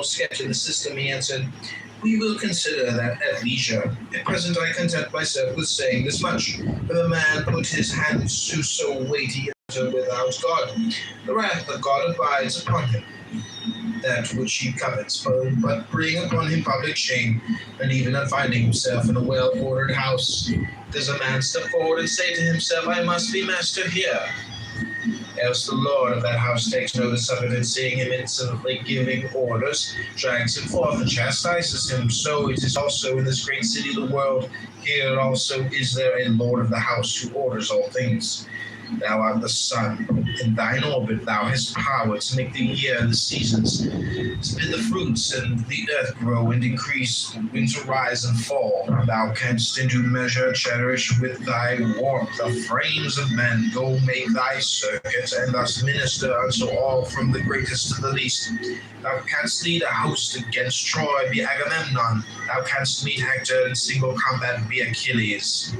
sketch in the system, he answered, "We will consider that at leisure. At present I content myself with saying this much. If a man put his hands to so weighty a matter without God, the wrath of God abides upon him. That which he covets, but bring upon him public shame, and even on finding himself in a well-ordered house, does a man step forward and say to himself, I must be master here? Else the lord of that house takes notice of it, and seeing him insolently giving orders, drags him forth and chastises him. So it is also in this great city of the world. Here also is there a lord of the house who orders all things. Thou art the sun. In thine orbit thou hast power to make the year and the seasons, to bid the fruits and the earth grow and increase, the winds rise and fall. Thou canst in due measure cherish with thy warmth the frames of men. Go make thy circuit, and thus minister unto all from the greatest to the least. Thou canst lead a host against Troy, be Agamemnon. Thou canst meet Hector in single combat, be Achilles.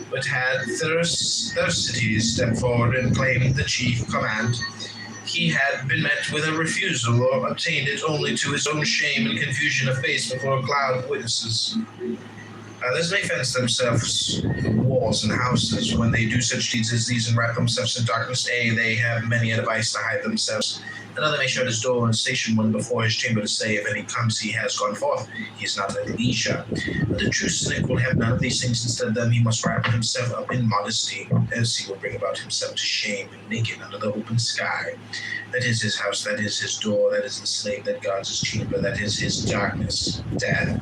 But had Thersites stepped forward and claimed the chief command, he had been met with a refusal, or obtained it only to his own shame and confusion of face before a cloud of witnesses. Others may fence themselves walls and houses when they do such deeds as these and wrap themselves in darkness. They have many a device to hide themselves. Another may shut his door and station one before his chamber to say, if any comes, he has gone forth. He is not at leisure. But the true cynic will have none of these things. Instead of them, he must wrap himself up in modesty, as he will bring about himself to shame and naked under the open sky. That is his house, that is his door, that is the slave that guards his chamber, that is his darkness, death.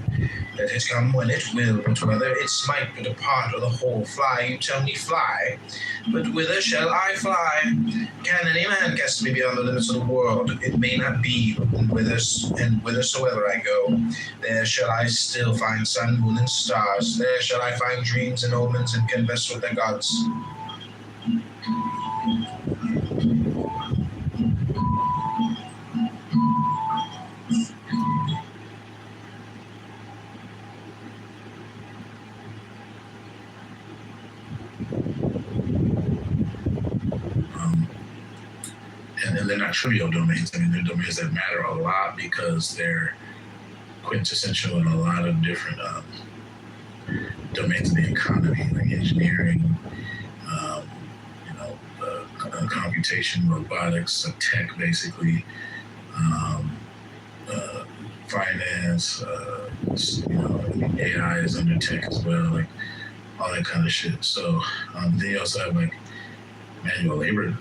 Let it come when it will, but whether it smite but a part or the whole fly, you tell me fly. But whither shall I fly? Can any man cast me beyond the limits of the world? It may not be, and whithersoever I go, there shall I still find sun, moon, and stars. There shall I find dreams and omens, and converse with the gods. And they're not trivial domains. I mean, they're domains that matter a lot because they're quintessential in a lot of different domains of the economy, like engineering, computation, robotics, tech, basically, finance. AI is under tech as well, like all that kind of shit. So they also have like manual labor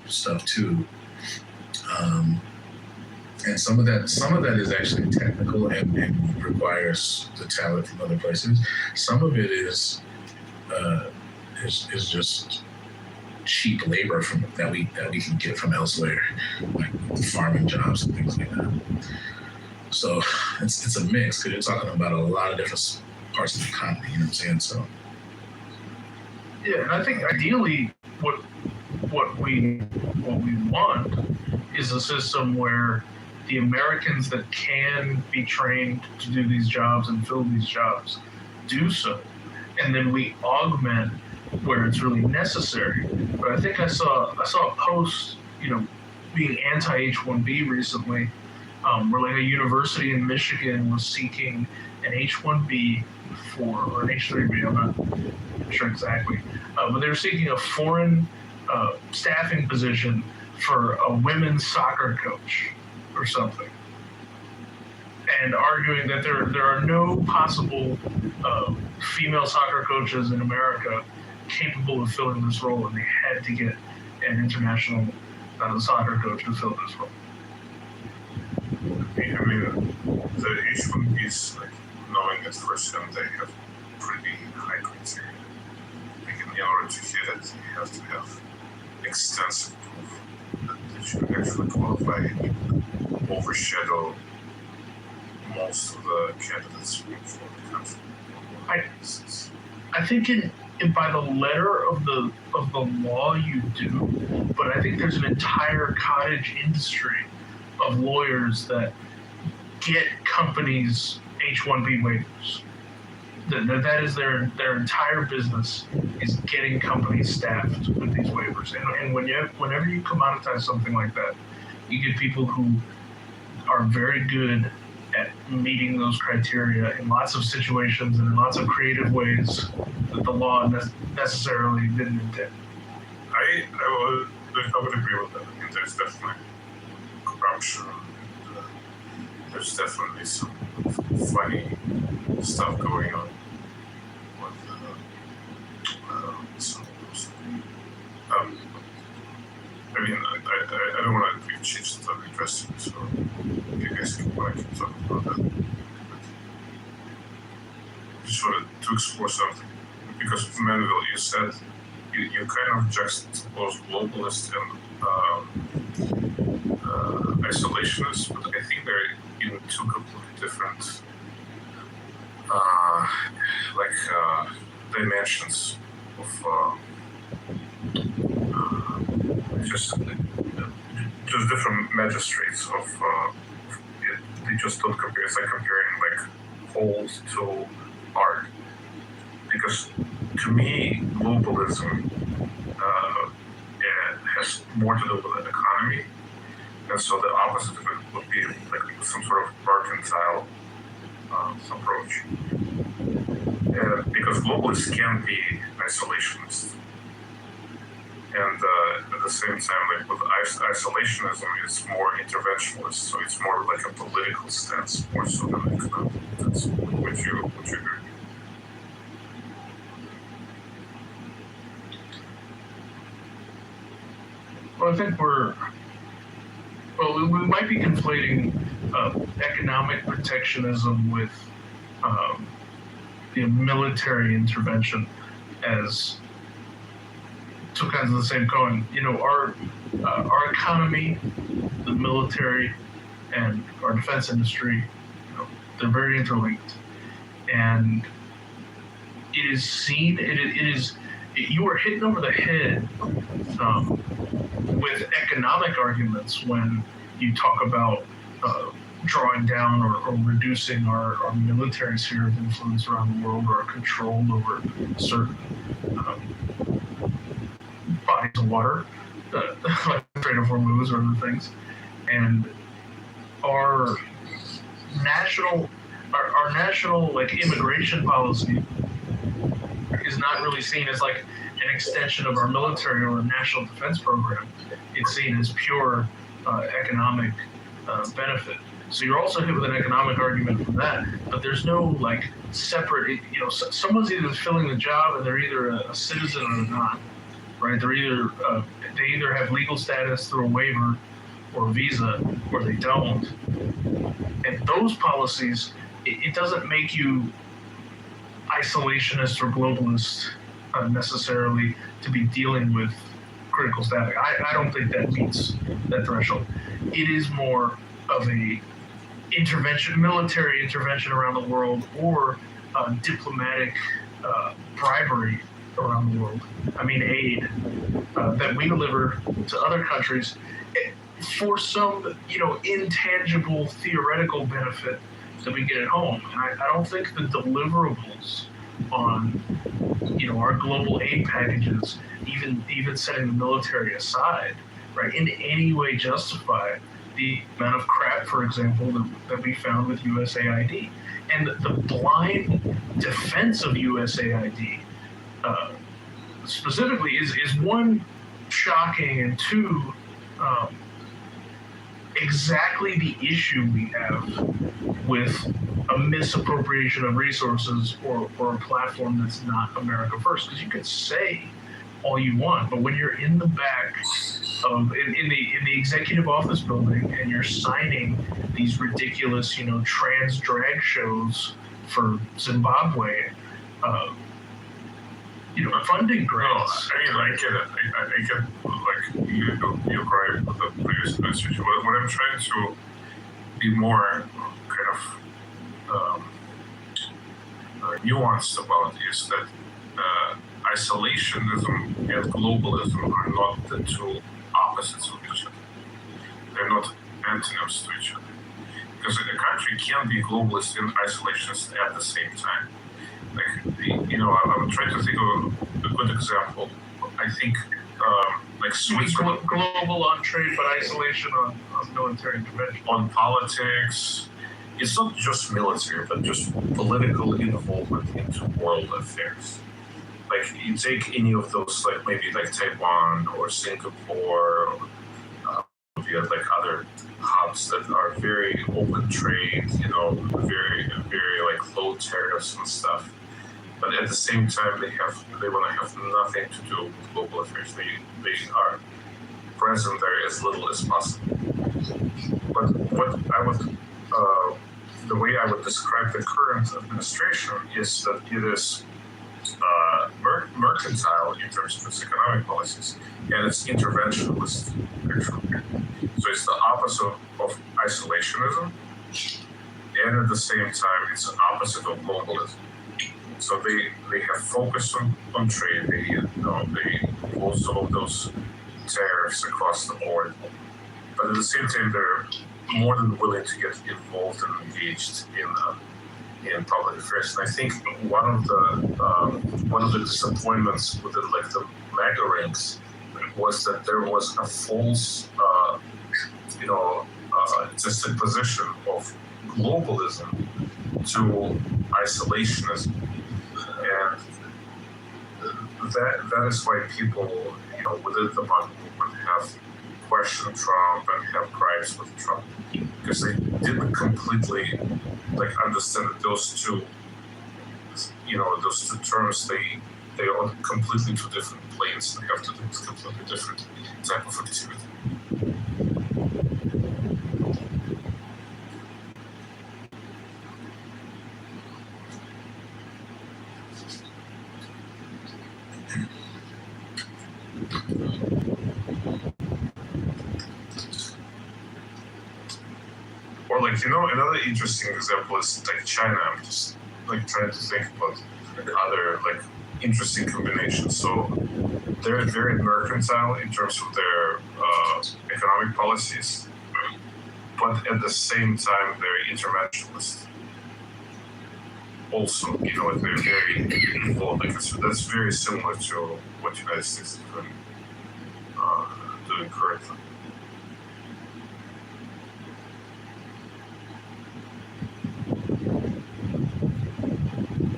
stuff too. And some of that is actually technical and requires the talent from other places. Some of it is just cheap labor that we can get from elsewhere, like farming jobs and things like that. So it's a mix because you're talking about a lot of different parts of the economy. You know what I'm saying? So yeah, and I think ideally what we want is a system where the Americans that can be trained to do these jobs and fill these jobs do so, and then we augment where it's really necessary. But I think I saw a post, being anti-H-1B recently, where like a university in Michigan was seeking an H-1B or an H-3B, I'm not sure exactly, but they were seeking a foreign staffing position for a women's soccer coach or something, and arguing that there are no possible female soccer coaches in America capable of filling this role, and they had to get an international soccer coach to fill this role. I mean, the H-1Bs, like, knowing that first hand, they have pretty high criteria. Like, in order to get it, you have to have extensive proof that you actually qualify and overshadow most of the candidates from the country. I think by the letter of the law you do, but I think there's an entire cottage industry of lawyers that get companies H-1B waivers. That is their entire business, is getting companies staffed with these waivers. And whenever you commoditize something like that, you get people who are very good at meeting those criteria in lots of situations and in lots of creative ways that the law necessarily didn't intend. I would agree with that. I mean, there's definitely corruption. There's definitely some funny stuff going on with some of those. I mean, I don't want to change the topic interesting, so you guys can talk about that. I just wanted to explore something, because Manuel, you said you kind of juxtapose globalists and isolationists, but I think they're in two completely different dimensions of just different magistrates of they just don't compare. It's like comparing like holes to art, because to me globalism has more to do with the economy, and so the opposite of it would be like some sort of mercantile approach. Because globalists can be isolationists, and at the same time, like with isolationism, it's more interventionist, so it's more like a political stance more so than economic. That's what you agree. Well, I think we might be conflating economic protectionism with the military intervention as two kinds of the same coin. You know, our economy, the military, and our defense industry, you know, they're very interlinked, and it is seen. You are hitting over the head with economic arguments when you talk about drawing down or reducing our military sphere of influence around the world, or our control over certain bodies of water, like Strait of Hormuz or other things. And our national like immigration policy is not really seen as like an extension of our military or a national defense program. It's seen as pure economic benefit. So you're also hit with an economic argument from that, but there's no like separate, you know, someone's either filling the job and they're either a citizen or not, right? They're either, they either have legal status through a waiver or a visa, or they don't. And those policies, it doesn't make you isolationist or globalist necessarily to be dealing with critical static. I don't think that meets that threshold. It is more of a intervention, military intervention around the world, or diplomatic bribery around the world. I mean, aid that we deliver to other countries for some, you know, intangible theoretical benefit that we get at home. And I don't think the deliverables on, you know, our global aid packages, even setting the military aside, right, in any way justify the amount of crap, for example, that we found with USAID. And the blind defense of USAID specifically is one, shocking, and two, exactly the issue we have with a misappropriation of resources or a platform that's not America first. Because you can say all you want, but when you're in the back of in the executive office building and you're signing these ridiculous, you know, trans drag shows for Zimbabwe, you know, funding grants. No, I mean, I get it. I get, like, you're right with the previous message. What I'm trying to be more kind of nuanced about is that isolationism and globalism are not the two opposites of each other. They're not antonyms to each other. Because a country can be globalist and isolationist at the same time. Like, you know, I'm trying to think of a good example. I think like Switzerland. Global on trade, but isolation on military intervention. On politics. It's not just military, but just political involvement into world affairs. Like you take any of those, like maybe like Taiwan or Singapore, you have like other hubs that are very open trade, very like low tariffs and stuff. But at the same time, they want to have nothing to do with global affairs. They are present there as little as possible. But what I would, the way I would describe the current administration is that it is mercantile in terms of its economic policies, and it's interventionist, actually. So it's the opposite of isolationism, and at the same time, it's the opposite of globalism. So they have focused on trade. They closed all of those tariffs across the board, but at the same time, they're more than willing to get involved and engaged in public affairs. And I think one of the disappointments within like the MAGA ranks was that there was a false, juxtaposition of globalism to isolationism, and that is why people, within the MAGA movement have questioned Trump and have gripes with Trump, because they didn't completely understand that those two terms, they are on completely two different planes. They have to do with completely different type of activity. Or another interesting example is like China. I'm just trying to think about other interesting combinations. So they're very mercantile in terms of their economic policies, but at the same time they're interventionist. Also, they're very involved. That's very similar to what the United States is doing currently.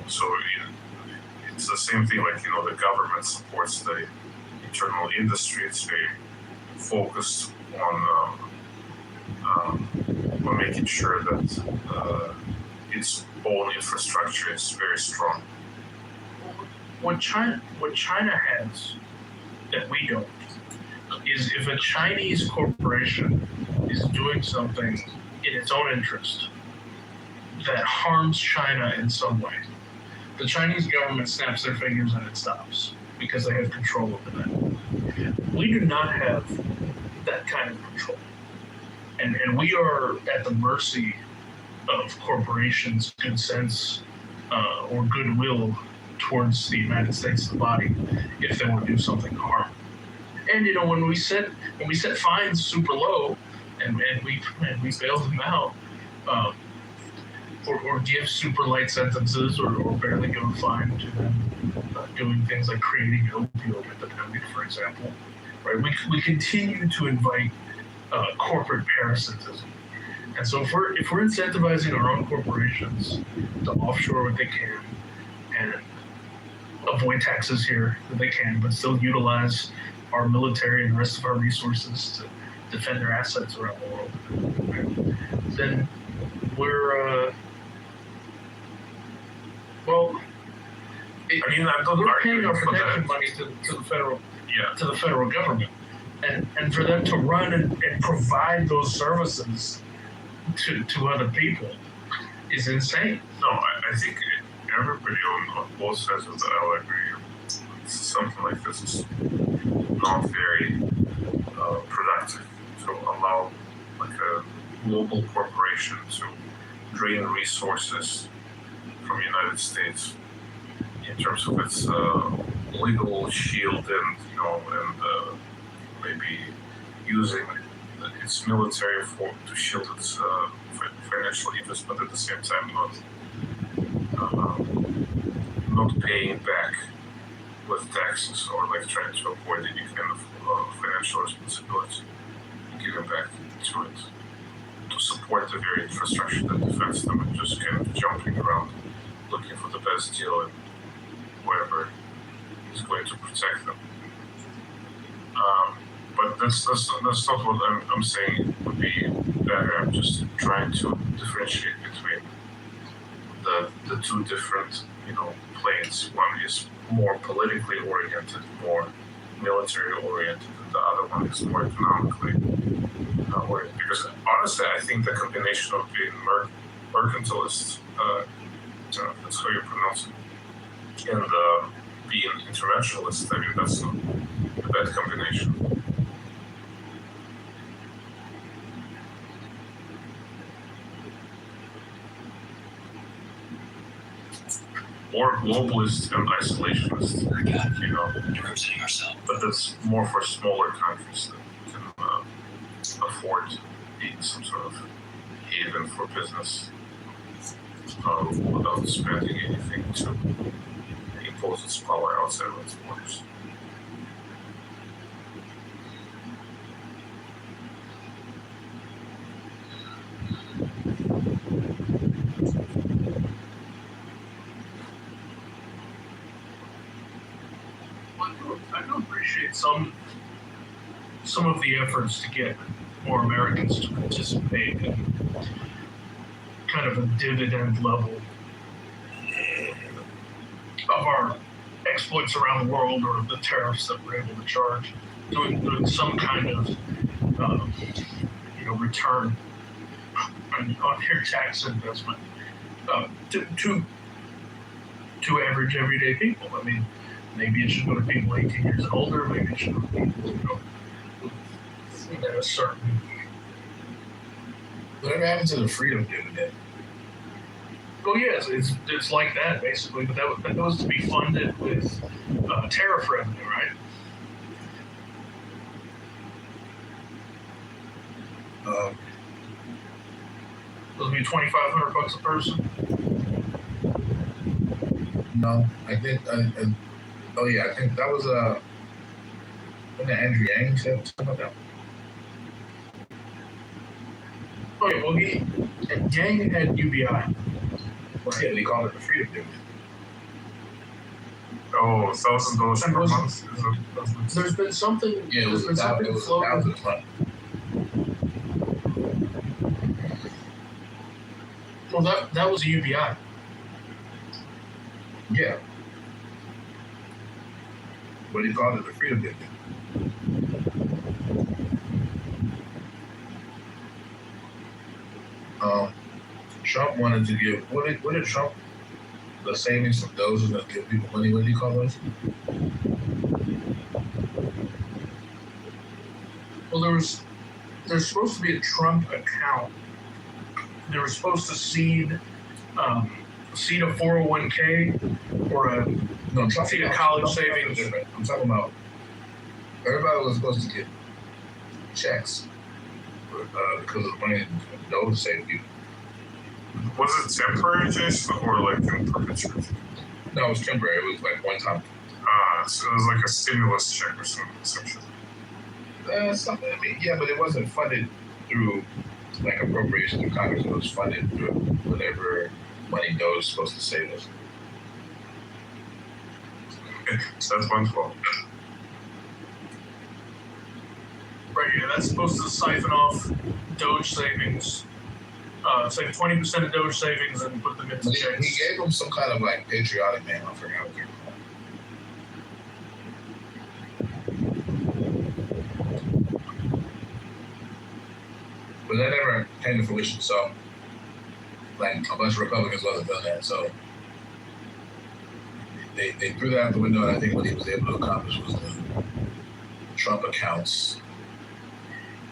So it's the same thing. The government supports the internal industry. It's very focused on making sure that its own infrastructure is very strong. What China has that we don't is if a Chinese corporation is doing something in its own interest that harms China in some way, the Chinese government snaps their fingers and it stops because they have control over that. We do not have that kind of control. And we are at the mercy of corporations' good sense or goodwill towards the United States, the body, if they want to do something to harm. And when we set fines super low and we bail them out, or give super light sentences, or barely give a fine to them doing things like creating an opioid epidemic, for example, right? We continue to invite corporate parasitism, and so if we're incentivizing our own corporations to offshore what they can and avoid taxes here that they can, but still utilize our military and the rest of our resources to defend their assets around the world, right? Then we're we're paying our protection money to the federal government, and for them to run and provide those services to other people is insane. No, I think everybody on both sides of the aisle agree. Something like this is not very productive to allow a global corporation to drain resources from the United States in terms of its legal shield and maybe using its military to shield its financial interests, but at the same time not paying back with taxes or like trying to avoid any kind of financial responsibility, giving back to it to support the very infrastructure that defends them and just kind of jumping around looking for the best deal and whatever is going to protect them. But that's not what I'm saying would be better. I'm just trying to differentiate between the two different, planes. One is more politically oriented, more military oriented, and the other one is more economically oriented. Because honestly, I think the combination of being mercantilist, that's how you pronounce it, and being interventionist, I mean, that's not a bad combination. Or globalist and isolationist, but that's more for smaller countries that can afford being some sort of haven for business without spending anything to impose its power outside of its borders. I do appreciate some of the efforts to get more Americans to participate in kind of a dividend level of our exploits around the world, or the tariffs that we're able to charge, doing some kind of return on your tax investment to average everyday people. I mean, maybe it should go to people 18 years and older. Maybe it should go to people, a certain. Whatever happened to the freedom dividend? Well, yes, it's like that basically, but that was to be funded with tariff revenue, right? It'll be $2,500 a person. No, I think. I think that was when the Andrew Yang said something like that. Okay, well, Yang had UBI. Well, yeah, they call it the freedom dividend. Oh, $1,000 per month. There's been something. Yeah, it was $1,000 a month. Well, that was a UBI. Yeah. But he called it the freedom dividend. Trump wanted to give, what did Trump, the savings from those who going to give people money, what did he call those? Well, there's supposed to be a Trump account. They were supposed to seed a 401k or seed a college savings. I'm talking about everybody was supposed to get checks because of the money those saved people. Was it temporary, Jason, or like in perpetuity? No, it was temporary. It was like one time. So it was like a stimulus check or something, essentially. Something. I mean, yeah, but it wasn't funded through like appropriation through Congress. It was funded through whatever money Doge was supposed to save us. So that's wonderful. Right, yeah, that's supposed to siphon off Doge savings. Save 20% of Doge savings and put them into checks. He gave them some kind of like patriotic name. I forgot what they're called. But that never came to fruition. So, like a bunch of Republicans wasn't done that. So they threw that out the window. And I think what he was able to accomplish was the Trump accounts,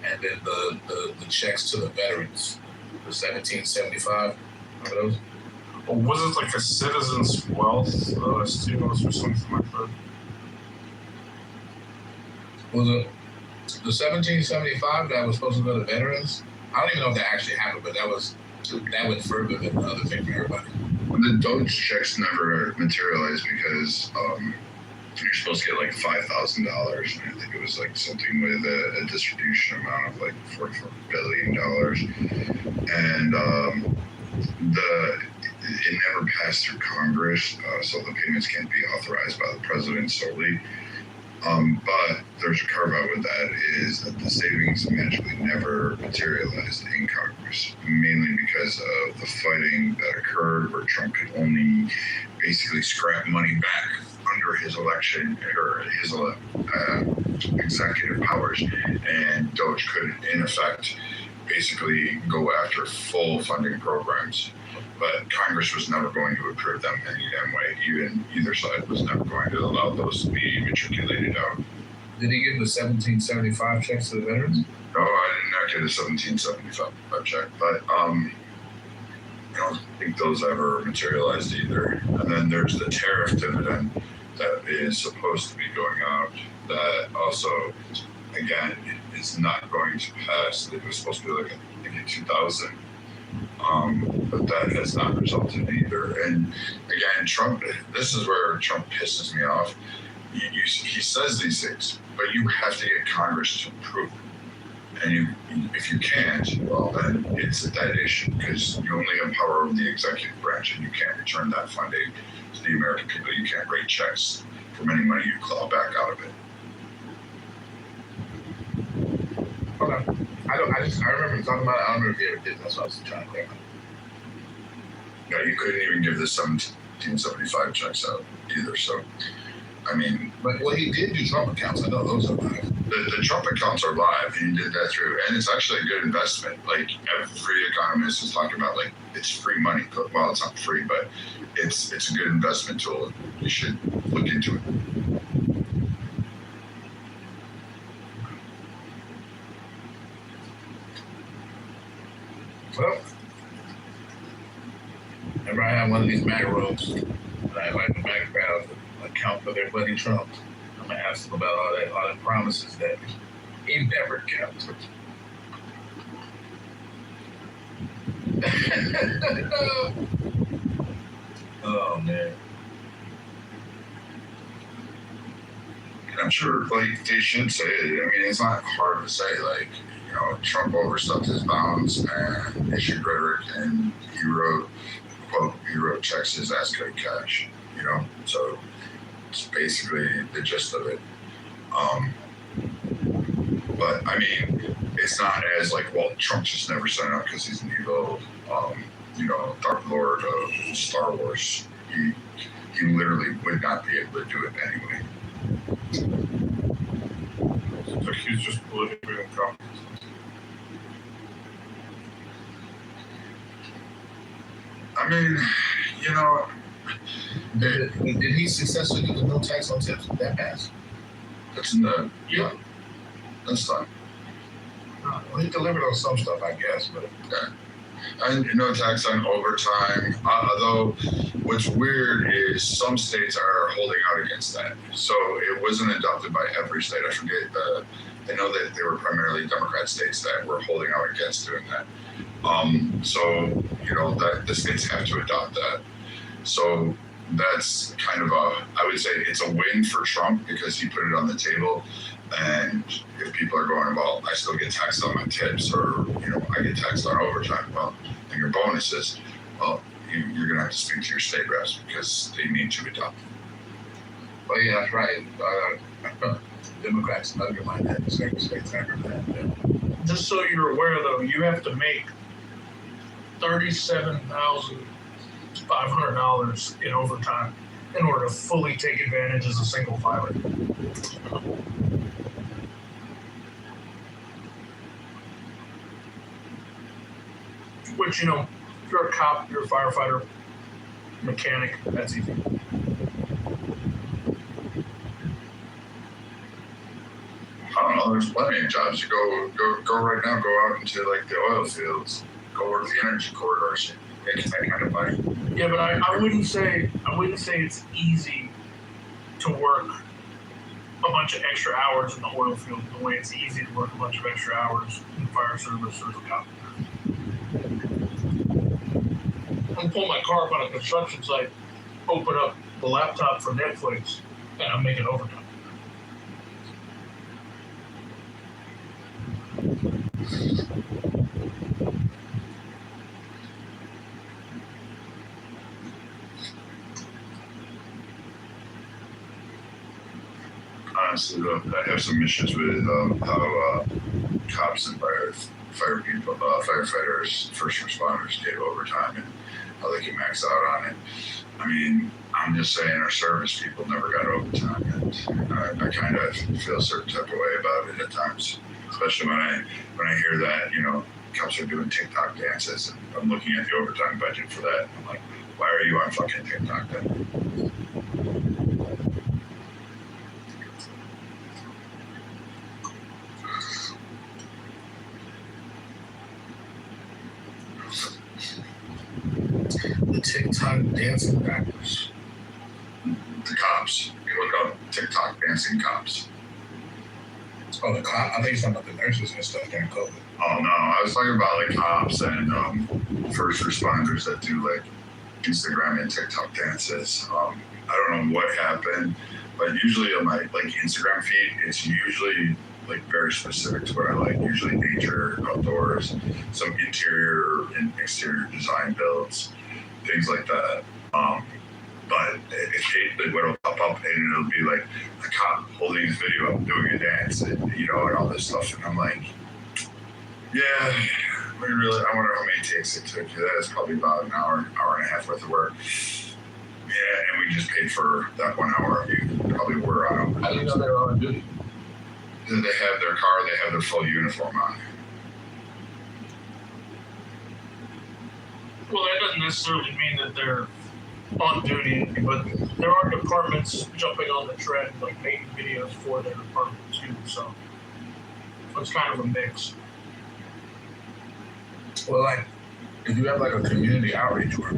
and then the checks to the veterans. The 1775, remember those? Or was it like a citizen's wealth stimulus or something like that? Was it the 1775 that was supposed to go to veterans? I don't even know if that actually happened, but that went further than the other thing for everybody. The Doge checks never materialized because you're supposed to get like $5,000, and I think it was like something with a distribution amount of like $44 billion, and it never passed through Congress, so the payments can't be authorized by the president solely. But there's a carve out with that is that the savings magically never materialized in Congress, mainly because of the fighting that occurred where Trump could only basically scrap money back under his election or his executive powers, and Doge could, in effect, basically go after full funding programs. But Congress was never going to approve them any damn way. Even either side was never going to allow those to be matriculated out. Did he give the 1775 checks to the veterans? No, I did not get a 1775 check, but I don't think those ever materialized either. And then there's the tariff dividend that is supposed to be going out that also, again, is not going to pass. It was supposed to be like in 2000. But that has not resulted either. And again, Trump, this is where Trump pisses me off. He says these things, but you have to get Congress to approve it. And if you can't, well, then it's a dead issue because you only have power over the executive branch and you can't return that funding to the American people. You can't write checks from any money you claw back out of it. Okay. I remember talking about it. I don't know if you ever did. That's what I was trying to clarify. No, you couldn't even give the 1775 checks out either. So, I mean, but well, he did do Trump accounts. I know those are live. The Trump accounts are live. He did that through, and it's actually a good investment. Like every economist is talking about, like it's free money. Well, it's not free, but it's a good investment tool. You should look into it. Well, whenever I have one of these MAGA rooms, and I invite the MAGA crowd to account for their buddy Trump, I'm gonna ask them about all the promises that he never kept. Oh man. I'm sure, like, they should say it. I mean, it's not hard to say, like, you know, Trump overstepped his bounds and issued rhetoric, and he wrote, quote, he wrote checks his ass could cash, you know? So it's basically the gist of it. But, I mean, it's not as like, well, Trump just never signed up because he's an evil, you know, Dark Lord of Star Wars. He literally would not be able to do it anyway. So he's just politically incompetent. I mean, you know, Did he successfully do the no tax on tips? Did that pass? that's in the, yeah, that's fine. Well, he delivered on some stuff, I guess, but Yeah. And no tax on overtime. Although what's weird is some states are holding out against that. So it wasn't adopted by every state. I forget. I know that they were primarily Democrat states that were holding out against doing that. So, you know, that the states have to adopt that. So that's kind of I would say it's a win for Trump because he put it on the table. And if people are going, well, I still get taxed on my tips, or, you know, I get taxed on overtime, well, and your bonuses, well, you're going to have to speak to your state reps because they need to adopt them. well, yeah, that's right. Democrats underline that. Certain states after that. Yeah. Just so you're aware, though, you have to make $37,500 in overtime in order to fully take advantage as a single filer. Which, you know, if you're a cop, you're a firefighter, mechanic, that's easy. I don't know, there's plenty of jobs. You go right now, go out into like the oil fields, go work the energy corridors, make that kind of money. Yeah, but I wouldn't say it's easy to work a bunch of extra hours in the oil field the way it's easy to work a bunch of extra hours in fire service or as a cop. I'm pulling my car up on a construction site, open up the laptop for Netflix, And I'm making overtime. Honestly, though, I have some issues with how cops and fire people, firefighters, first responders get overtime and how they can max out on it. I mean, I'm just saying our service people never got overtime, and I kind of feel a certain type of way about it at times, especially when I hear that, you know, cops are doing TikTok dances, and I'm looking at the overtime budget for that. I'm like, why are you on fucking TikTok then? The TikTok dancing backwards. The cops. You look up TikTok dancing cops. Oh, the cop? I think you're talking about the nurses and stuff during COVID. Oh no, I was talking about like cops and first responders that do like Instagram and TikTok dances. I don't know what happened, but usually on my like Instagram feed, it's usually like very specific to what I like. Usually nature, outdoors, some interior and exterior design builds, things like that. But it will pop up and it'll be like a cop holding his video up doing a dance, and you know, and all this stuff. And I'm like, yeah, we really. I wonder how many takes it took. That is probably about an hour and a half worth of work. Yeah, and we just paid for that 1 hour. You probably were on. How do you know they were on duty? They have their car. They have their full uniform on. Well, that doesn't necessarily mean that they're on duty, but there are departments jumping on the trend, like making videos for their department too. So it's kind of a mix. Well, like, if you have like a community outreach where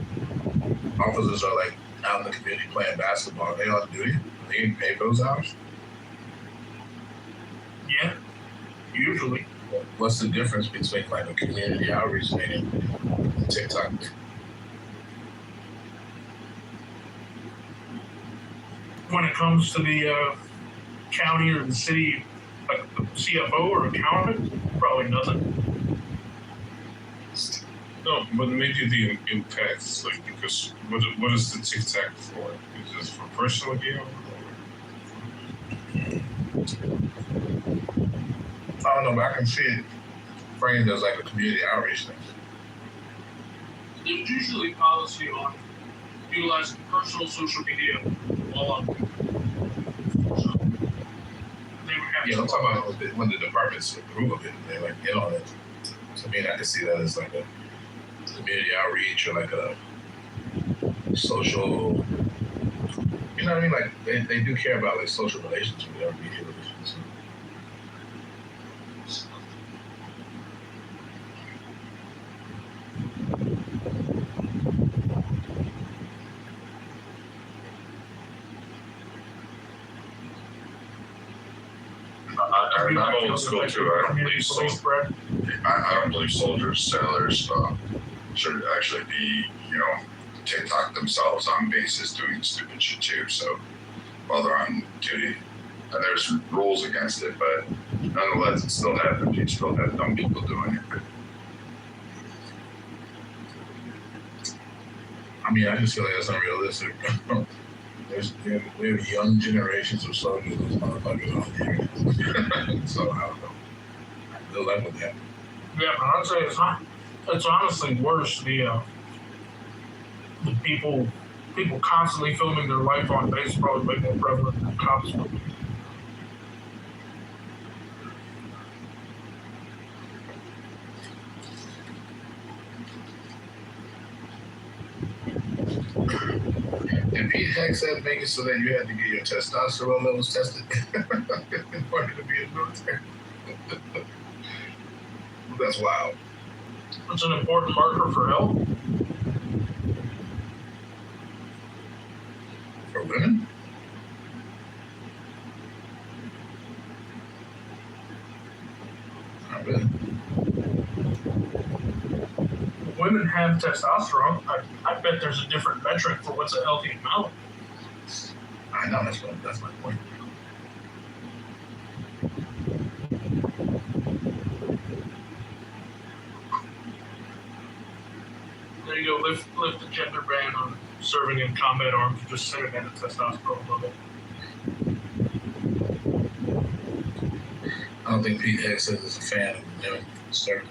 officers are like out in the community playing basketball, are they on duty? Are they getting paid those hours? Yeah, usually. What's the difference between like a community outreach meeting and TikTok? When it comes to the county or the city, like the CFO or accountant, probably nothing. No, but maybe the impacts, like, because what is the TikTok for? Is this for personal gain? I don't know, but I can see it framed as like a community outreach thing. There's usually policy on utilizing personal social media while on. So they would have Yeah, to I'm talking about when the departments approve of it, they like get on it. To me, I can see that as like a community outreach or like a social, you know what I mean? Like they do care about like social relations with their media relations. I'm old school too. I don't believe so. I don't believe soldiers, sailors should actually be, you know, TikTok themselves on bases doing stupid shit too. So while they're on duty, and there's rules against it, but nonetheless, it still happens. You still have dumb people doing it. I mean, I just feel like that's unrealistic. We have young generations of soldiers, those motherfuckers on the internet. So I don't know. Good luck with that. Yeah, but I'd say it's honestly worse. The people constantly filming their life on base is probably way more prevalent than cops. And Pete Heck said make it so that you had to get your testosterone levels tested in order to be in the military. That's wild. It's an important marker for health. For women? Not really. Women have testosterone. I bet there's a different metric for what's a healthy amount. I know that's my point. There you go. Lift the gender ban on serving in combat arms. Just set it at a testosterone level. I don't think Pete Hicks is a fan of women serving.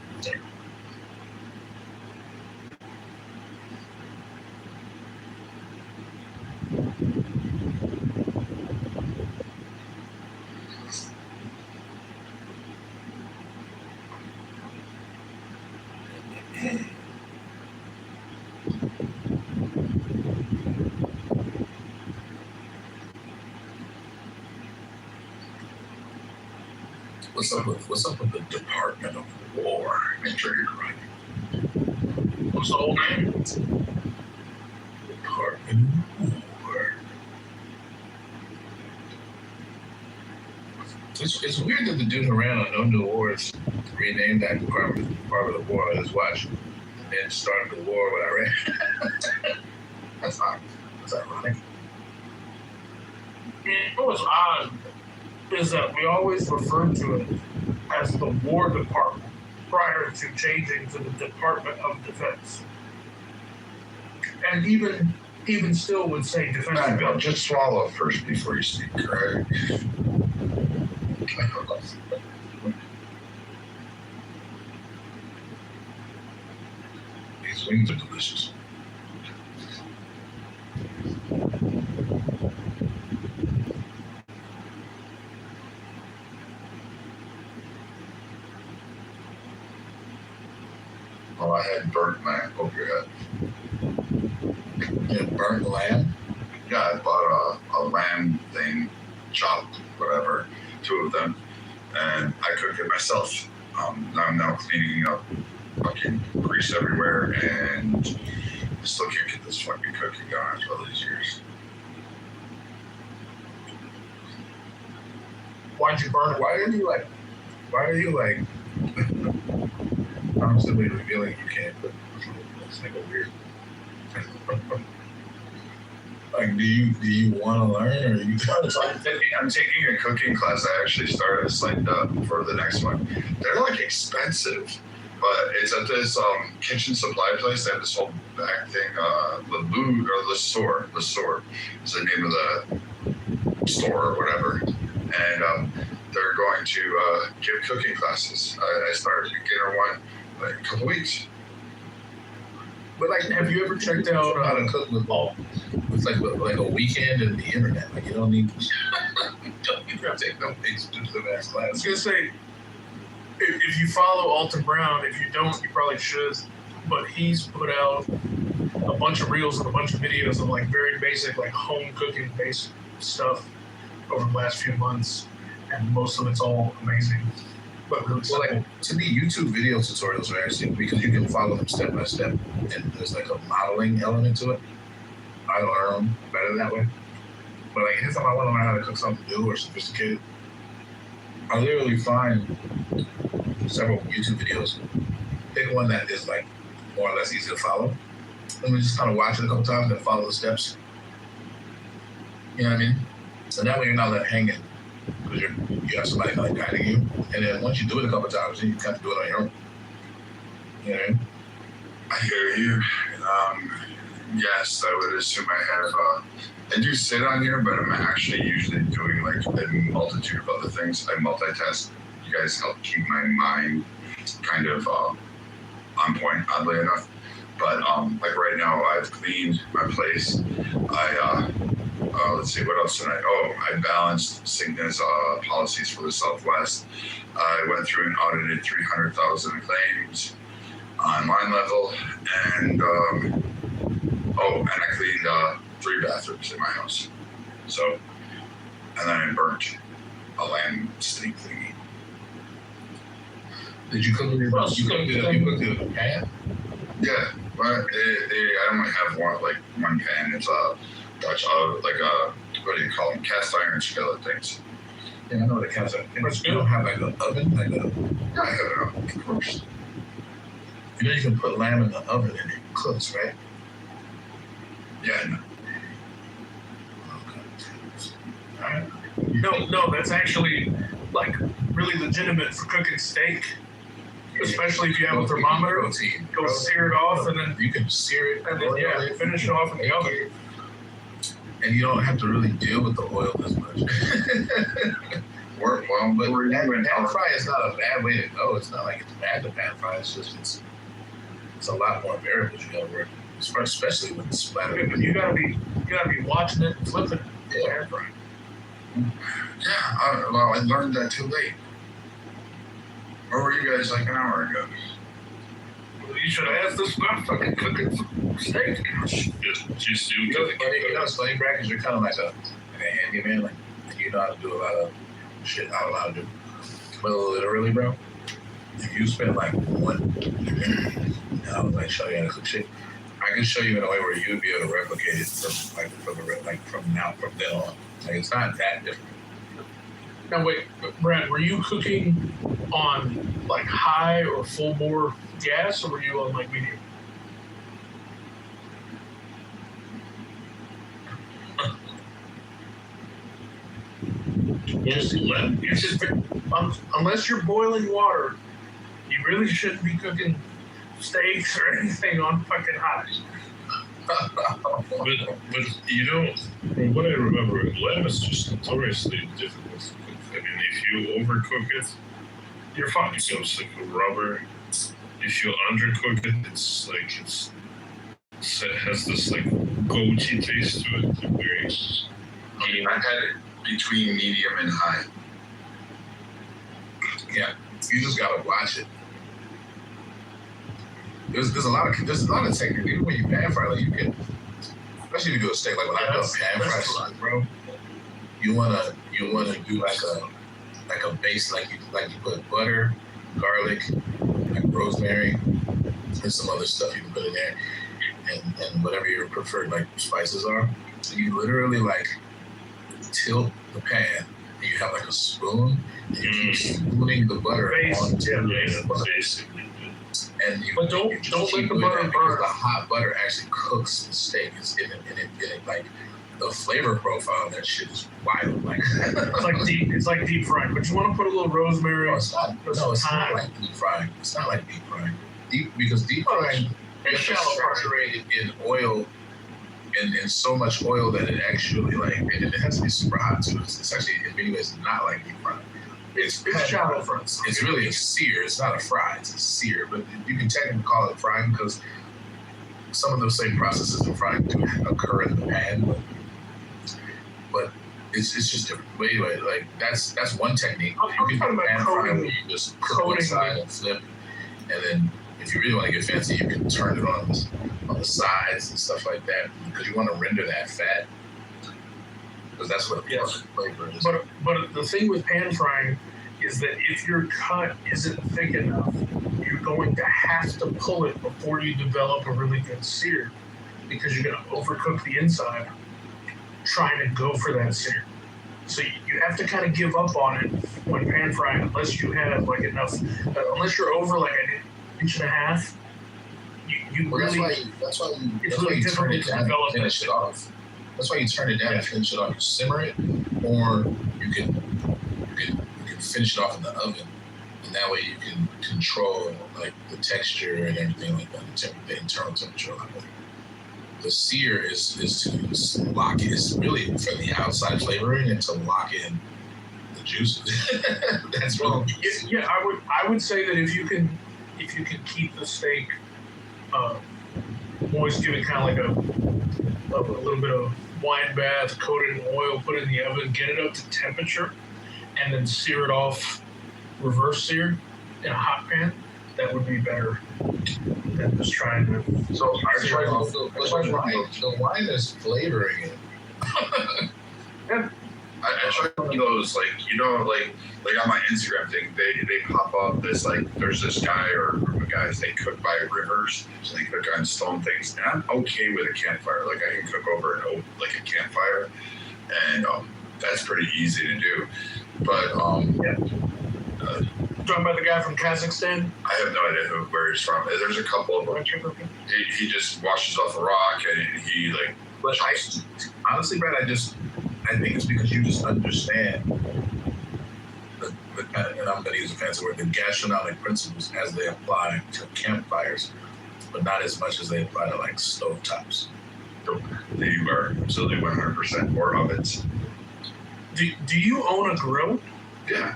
What's up with the Department of War? Make sure you're right. What's the whole name? Department of War. It's weird that the dude who ran on No New Wars renamed that Department of War on his watch and started the war with Iran. That's ironic. What's odd is that we always referred to it as the War Department prior to changing to the Department of Defense. And even still would say Defense. No, just swallow first before you speak, right? These wings are delicious. Oh, I had burnt lamb over your head. You had burnt lamb? Yeah, I bought a lamb thing, chopped, whatever, 2 of them, and I cooked it myself. I'm now cleaning up fucking grease everywhere, and I still can't get this fucking cooking going after all these years. Why'd you burn it? Why are you like I'm simply revealing you can't, but it's like a weird. Like, do you want to learn, or are you? I'm taking a cooking class. I actually started signed up for the next one. They're like expensive, but it's at this kitchen supply place. They have this whole back thing. Lesour is the name of the store or whatever, and they're going to give cooking classes. I started getting one like a couple weeks. But like, have you ever checked out how to cook with like a weekend and the internet? Like, you don't need to take no expensive ass I class. was gonna say, if you follow Alton Brown, if you don't, you probably should. But he's put out a bunch of reels and a bunch of videos of like very basic, like home cooking based stuff over the last few months, and most of it's all amazing. But really Well, simple. like, to me, YouTube video tutorials are actually, because you can follow them step by step, and there's like a modeling element to it. I learn better that way. But like, anytime I want to learn how to cook something new or sophisticated, I literally find several YouTube videos. Pick one that is like more or less easy to follow, and we just kind of watch it a couple times and follow the steps. You know what I mean? So that way you're not left hanging, because you have somebody like guiding you. And then once you do it a couple times, then you kind of do it on your own. You know what I mean? I hear you. Yes, I would assume I have. I do sit on here, but I'm actually usually doing like a multitude of other things. I multitask. You guys help keep my mind kind of on point, oddly enough. But like right now, I've cleaned my place. Let's see, what else tonight? Oh, I balanced Cigna's policies for the Southwest. I went through and audited 300,000 claims on line level, and I cleaned 3 bathrooms in my house. So, and then I burnt a lamb steak thingy. Did you cook with your you cooked it with a pan? Yeah, but I only have one pan. It's a Dutch, like a, what do you call them? Cast iron skillet things. Yeah, I know what a cast iron. You don't have like an oven, Yeah, I have it on, of course. You know you can put lamb in the oven and it cooks, right? Yeah, no. Okay. No, that's actually like really legitimate for cooking steak, especially if you have a thermometer. Protein. Go sear it off, and then You can sear it, and then finish it off in the oven. and you don't have to really deal with the oil as much. Well, But we're doing pan fry is not a bad way to go. It's not like it's bad to pan fry. It's just it's a lot more variables you gotta work, especially with the splatter. But you gotta be watching it and flipping it. Yeah. Pan fry. Yeah, I learned that too late. Where were you guys like an hour ago? Well, you should have asked this about fucking cooking steak. Just you. You know, it's funny, Brad, because you're kind of like a handyman, like you know how to do a lot of shit not allowed to do. But literally, bro, if you spend like 1 minute, I would like show you how to cook shit. I can show you in a way where you'd be able to replicate it from then on. Like it's not that different. Now wait, Brad, were you cooking on like high or full bore gas, or were you on like medium? Unless you're boiling water, you really shouldn't be cooking steaks or anything on fucking high. But you know, from what I remember, lamb is just notoriously difficult to cook. I mean, if you overcook it, You're fucked. it becomes like a rubber. If you undercook it, it has this like goaty taste to it. Very I had it between medium and high. Yeah, you just gotta watch it. There's a lot of technique. Even when you pan fry, like you can, especially if you do a steak. Like when I do a pan fry steak, bro, you wanna do like a base, like you put butter, garlic, like rosemary, and some other stuff you can put in there, and whatever your preferred like spices are. So you literally like tilt the pan, and you have like a spoon, and you keep spooning the butter onto the butter. basically. And But don't let the butter because burn. the hot butter actually cooks the steak. It's in it like the flavor profile of that shit is wild. Like It's like deep frying, but you want to put a little rosemary. no, it's not like deep frying. It's not like deep frying. Because deep frying It's is shallow frying. saturated in oil and so much oil that it actually like and it has to be super hot too. It's actually in many ways not like deep frying. It's shallow frying. It's really a sear. It's not a fry. It's a sear. But you can technically call it frying because some of those same processes in frying do occur in the pan. But it's just different. But anyway, like that's one technique. I'm You can talking do about pan frying coating- where you just cook one coating side and flip, and then if you really want to get fancy, you can turn it on the sides and stuff like that because you want to render that fat. Because that's what the flavor is. But the thing with pan frying is that if your cut isn't thick enough, you're going to have to pull it before you develop a really good sear because you're going to overcook the inside trying to go for that sear. So you have to kind of give up on it when pan frying unless you have like enough, unless you're over like an inch and a half. You Well, really, that's why you it's turn really it difficult to down and develop finish it off. That's why you turn it down and finish it off. You simmer it, or you can finish it off in the oven, and that way you can control like the texture and everything like that, the internal temperature a lot better. The sear is to lock it. It's really for the outside flavoring and to lock in the juices. That's really yeah. I would say that if you can keep the steak moist, give it kind of like a little bit of wine bath, coat it in oil, put it in the oven, get it up to temperature, and then sear it off, reverse sear in a hot pan. That would be better than just trying to. So I tried the wine is flavoring it. I tried one of those, like, you know, like on my Instagram thing, they pop up this, like, there's this guy or group of guys, they cook by rivers, so they cook on stone things, and I'm okay with a campfire. Like, I can cook over a campfire, and that's pretty easy to do. But, Talking about the guy from Kazakhstan? I have no idea where he's from. There's a couple of them. He just washes off a rock, and he, like, But honestly, Brad, I think it's because you just understand the kind of, and I'm going to use a fancy word, the gastronomic principles as they apply to campfires, but not as much as they apply to like stovetops. They are absolutely 100% or ovens. Do you own a grill? Yeah.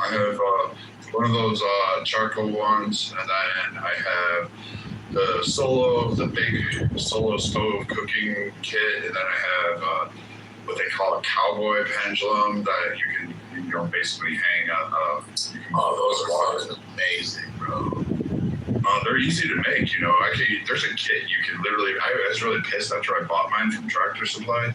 I have one of those charcoal ones, and then I have the big solo stove cooking kit, and then I have what they call a cowboy pendulum that you can basically hang on. Those are amazing, bro. They're easy to make, there's a kit you can literally, I was really pissed after I bought mine from Tractor Supply.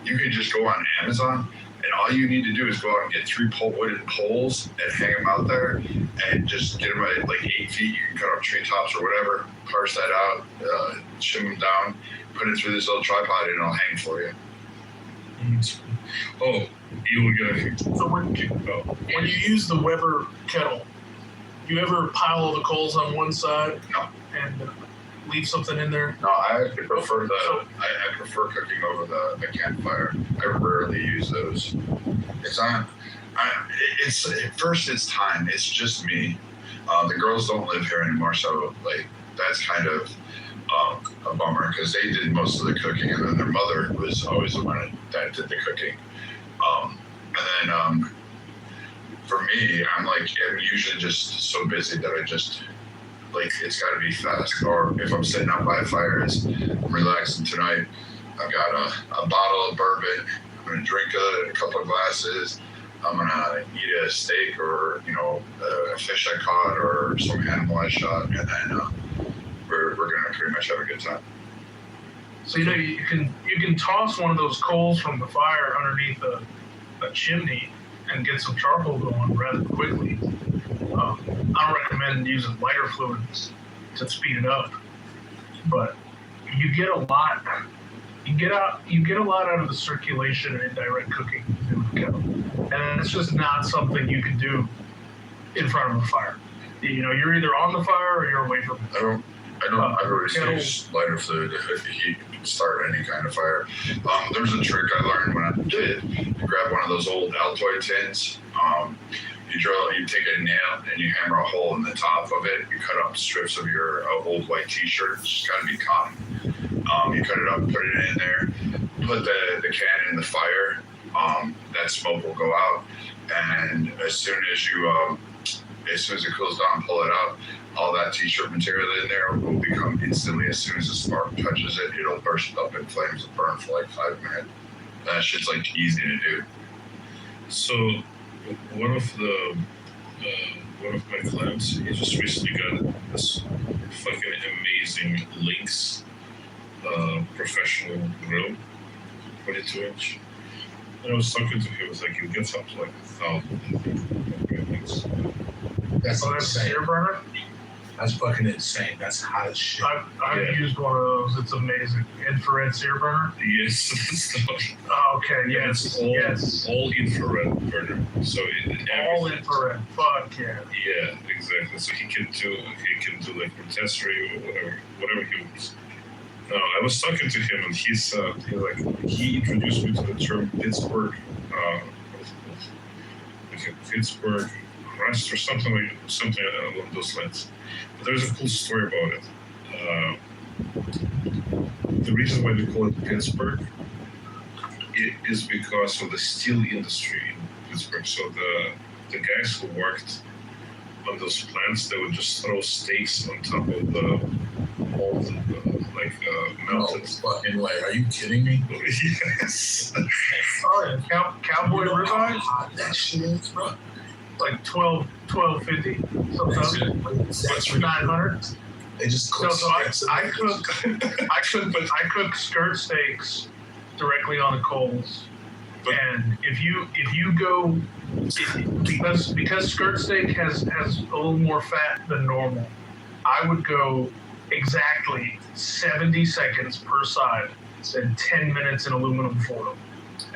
You can just go on Amazon, and all you need to do is go out and get 3 wooden poles and hang them out there, and just get them at like 8 feet. You can cut off treetops or whatever, parse that out, shim them down, put it through this little tripod, and it'll hang for you. Oh, you were gonna. So when you use the Weber kettle, you ever pile all the coals on one side? No. And leave something in there? No, I actually prefer I prefer cooking over the campfire. I rarely use those. It's not. It's at first it's time. It's just me. The girls don't live here anymore, so like that's kind of a bummer because they did most of the cooking, and then their mother was always the one that did the cooking. And then for me, I'm usually just so busy that I just it's got to be fast. Or if I'm sitting out by a fire, I'm relaxing tonight. I've got a bottle of bourbon. I'm gonna drink a couple of glasses. I'm gonna eat a steak or a fish I caught or some animal I shot, and then we're gonna pretty much have a good time. So you can toss one of those coals from the fire underneath a chimney and get some charcoal going rather quickly. I don't recommend using lighter fluids to speed it up, but you get a lot. You get a lot out of the circulation and indirect cooking in the kettle, and it's just not something you can do in front of a fire. You're either on the fire or you're away from it. I've always used lighter fluid to heat start any kind of fire. There's a trick I learned when I was a kid. You grab one of those old Altoid tins. You take a nail and you hammer a hole in the top of it. You cut up strips of your old white T-shirt. It's just got to be cotton. You cut it up, put it in there, put the can in the fire. That smoke will go out, and as soon as it cools down, pull it out. All that T-shirt material in there will become instantly, as soon as the spark touches it, it'll burst up in flames and burn for like 5 minutes. That shit's easy to do. So one of my clients, he just recently got this fucking amazing Lynx professional grill, 22-inch. And I was talking to him, it was like it gets up to like 1,000 things. That's that's a insane. sear burner? That's fucking insane. That's hot as shit. I've used one of those. It's amazing. Infrared sear burner? Yes. Oh, okay, Yeah, yes. it's all infrared burner. So All infrared. Fuck yeah. Yeah, exactly. So he can do like rotisserie or whatever he wants. No, I was talking to him, and he introduced me to the term Pittsburgh, Pittsburgh crust or something along those lines. But there's a cool story about it. The reason why we call it Pittsburgh is because of the steel industry in Pittsburgh. So the guys who worked on those plants, they would just throw stakes on top of the molten, melted. Fucking way. Are you kidding me? Yes. Oh, yeah. Cowboy ribeyes? Hot that shit is, bro. Like $12.50 sometimes. That's 900. They just So cook. I cook skirt steaks directly on the coals. And if you go because skirt steak has a little more fat than normal, I would go exactly 70 seconds per side and 10 minutes in aluminum foil.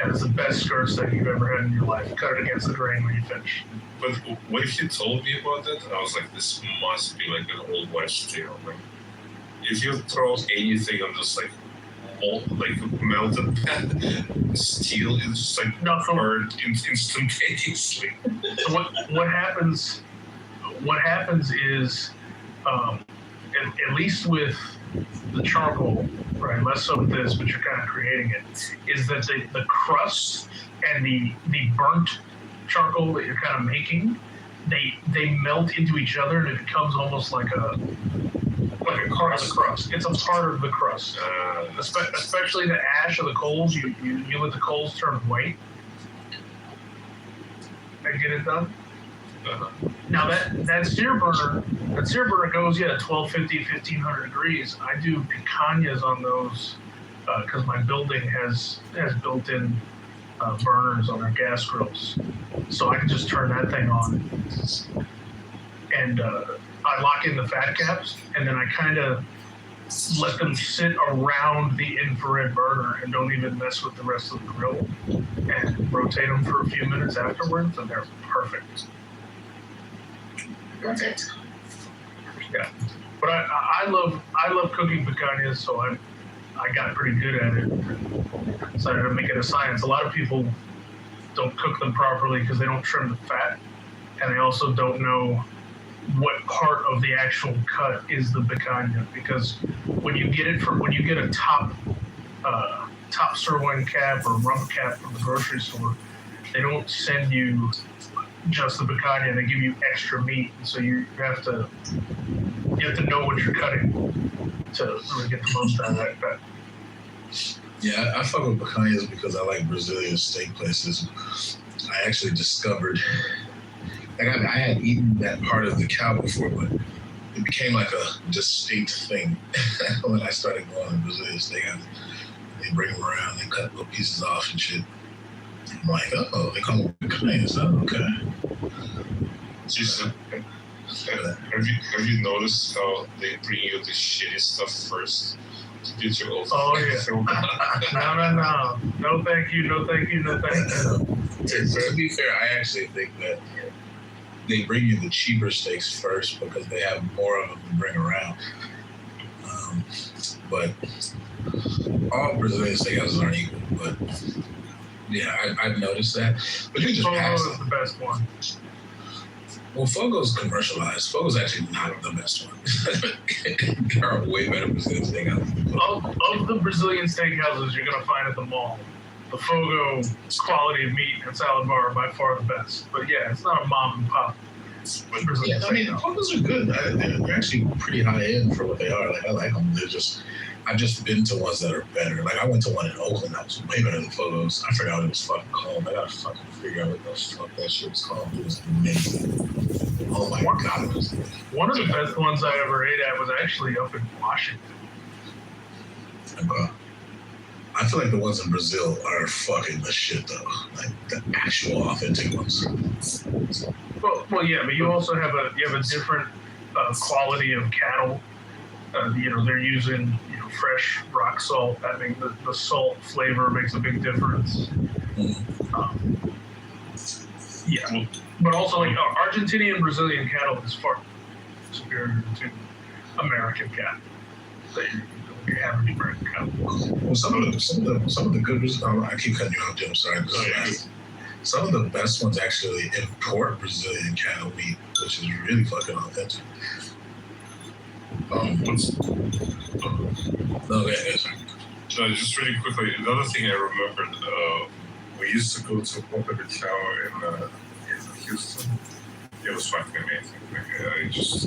And it's the best skirt steak you've ever had in your life. Cut it against the grain when you finish. But when he told me about that, I was like, this must be like an old West tale. Like, if you throw anything on this like melted steel is just like burned instantaneously. So what happens? What happens is, at least with the charcoal, right? Less so with this, but you're kind of creating it. Is that the crust and the burnt charcoal that you're kind of making, they melt into each other, and it becomes almost like a part of the crust. It's a part of the crust. Especially the ash of the coals. You let the coals turn white and get it done. Now that sear burner goes 1250, 1500 degrees. I do picanhas on those because my building has built-in burners on our gas grills, so I can just turn that thing on, and I lock in the fat caps, and then I kind of let them sit around the infrared burner and don't even mess with the rest of the grill, and rotate them for a few minutes afterwards, and they're perfect. Perfect. Yeah, but I love cooking picanhas, so I got pretty good at it. Decided to make it a science. A lot of people don't cook them properly because they don't trim the fat, and they also don't know what part of the actual cut is the picanha. Because when you get a top sirloin cap or rump cap from the grocery store, they don't send you just the picanha. They give you extra meat, and so you have to know what you're cutting to really get the most out of that fat. Yeah, I fuck with picanhas because I like Brazilian steak places. I actually discovered, like I had eaten that part of the cow before, but it became like a distinct thing when I started going to Brazilian steak. They bring them around, they cut little pieces off and shit. I'm like, oh, they call them picanhas. Oh, okay. Jesus. Have you noticed how they bring you the shitty stuff first to get you also? Oh yeah. No, thank you. To be fair, I actually think that they bring you the cheaper steaks first because they have more of them to bring around. But all Brazilian steakhouses aren't equal. But yeah, I've noticed that. But you just pass Fogo is the best one. Well, Fogo's commercialized. Fogo's actually not the best one. There are way better Brazilian steakhouses. Of the Brazilian steakhouses you're going to find at the mall, the Fogo quality of meat and salad bar are by far the best. But yeah, it's not a mom and pop Brazilian steakhouse. I mean, Fogos are good. They're actually pretty high end for what they are. Like, I like them. I've just been to ones that are better. Like, I went to one in Oakland that was way better than Fogos. I forgot what it was fucking called. I gotta fucking figure out what the fuck that shit was called. It was amazing. Oh my God. One of the best ones I ever ate at was actually up in Washington. I feel like the ones in Brazil are fucking the shit, though. Like, the actual authentic ones. Well, yeah, but you also have a different quality of cattle. They're using fresh rock salt. That makes the salt flavor makes a big difference. Yeah, but also like Argentinian Brazilian cattle is far superior to American cattle. Your average American cattle. Well, some of the good Brazilian. I keep cutting you off, Jim. Sorry. Some of the best ones actually import Brazilian cattle meat, which is really fucking authentic. Just really quickly, another thing I remembered, we used to go to Boca de Chao in Houston. It was fucking amazing.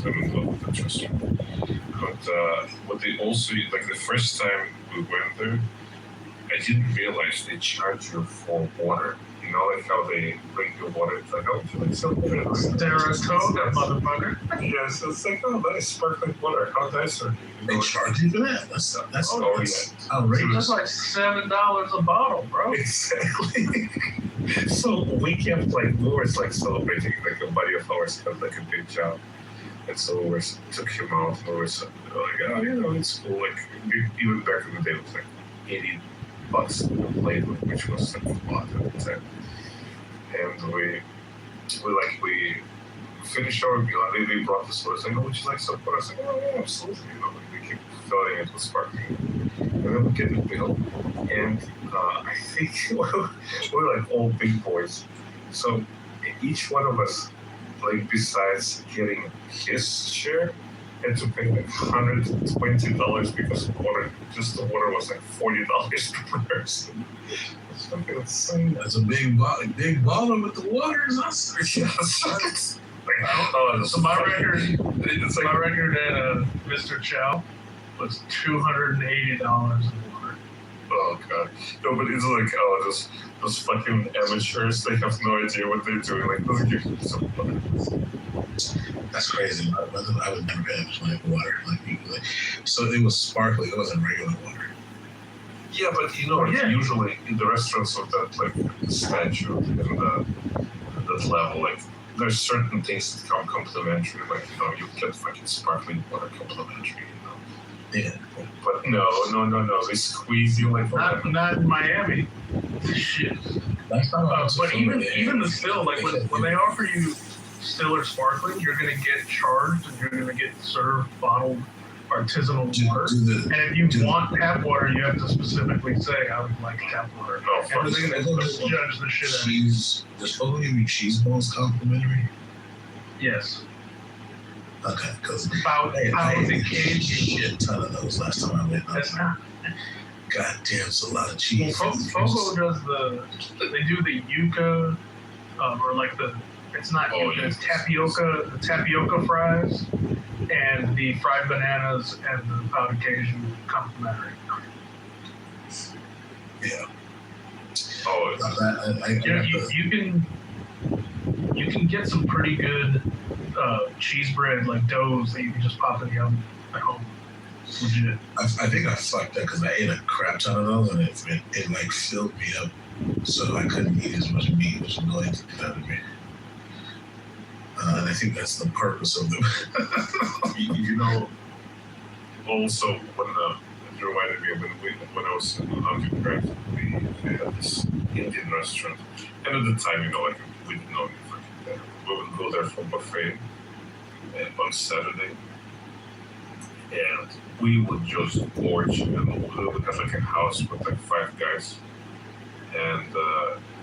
I'm in love with the trust me. But what they also, like the first time we went there, I didn't realize they charge you for water. You know, like how they bring you water. It's like, oh, do you like something? Saratoga, motherfucker. Yes, it's like, oh, nice sparkling water. How nice are you? They charge you for that? That's outrageous. That's like $7 a bottle, bro. Exactly. So we kept like, we were like celebrating, like a buddy of ours had like a big job. And so we took him out and we were like, oh, it's cool. Like, even back in the day, it was like $80 a plate, which was like a lot at the time. And we finished our meal, and they brought the soda. I was like, oh, would you like some? I was like, oh, yeah, absolutely. Like, we keep filling it with sparkling. And then we get the bill, and I think we're like all big boys. So each one of us, like besides getting his share, had to pay like $120 because water, just the water was like $40 per person. It's fucking insane. That's a big baller with the water is us. So my record, my record at Mr. Chow was $280 in water. Oh god. No, but it's like, those fucking amateurs, they have no idea what they're doing. Like, those give some water. That's crazy. I was never paying much money for water. So it was sparkling. It wasn't regular water. Yeah, but usually in the restaurants of that like statue and that level, like there's certain things that come complimentary. Like you get fucking sparkling water complimentary. Yeah. But no. They squeeze you like not in Miami. Shit. That's not but even the still, like when they offer you still or sparkling, you're gonna get charged and you're gonna get served bottled artisanal water. And if you want tap water, you have to specifically say I would like tap water. Oh, and they're gonna judge the shit out of you. Cheese. Does Fogo give you cheese balls complimentary? Yes. Okay, because About I ate a a cage. shit ton of those last time I went. That's not. God damn, it's a lot of cheese. Well, Fogo does they do the yuca, or like it's not yuca, it's tapioca fries, and the fried bananas and the powdered Cajun complimentary. Yeah. oh, You can get some pretty good cheese bread, like doughs that you can just pop in the oven at home. Legit. I think I fucked up because I ate a crap ton of those and it like filled me up, so I couldn't eat as much meat, which annoyed the hell out of me. And I think that's the purpose of them. Also when it reminded me of when I was in undergrad, we had this Indian restaurant, and at the time, like we didn't know anything there. We would go there for buffet on Saturday, and we would just gorge, and we would have like a house with like 5 guys, and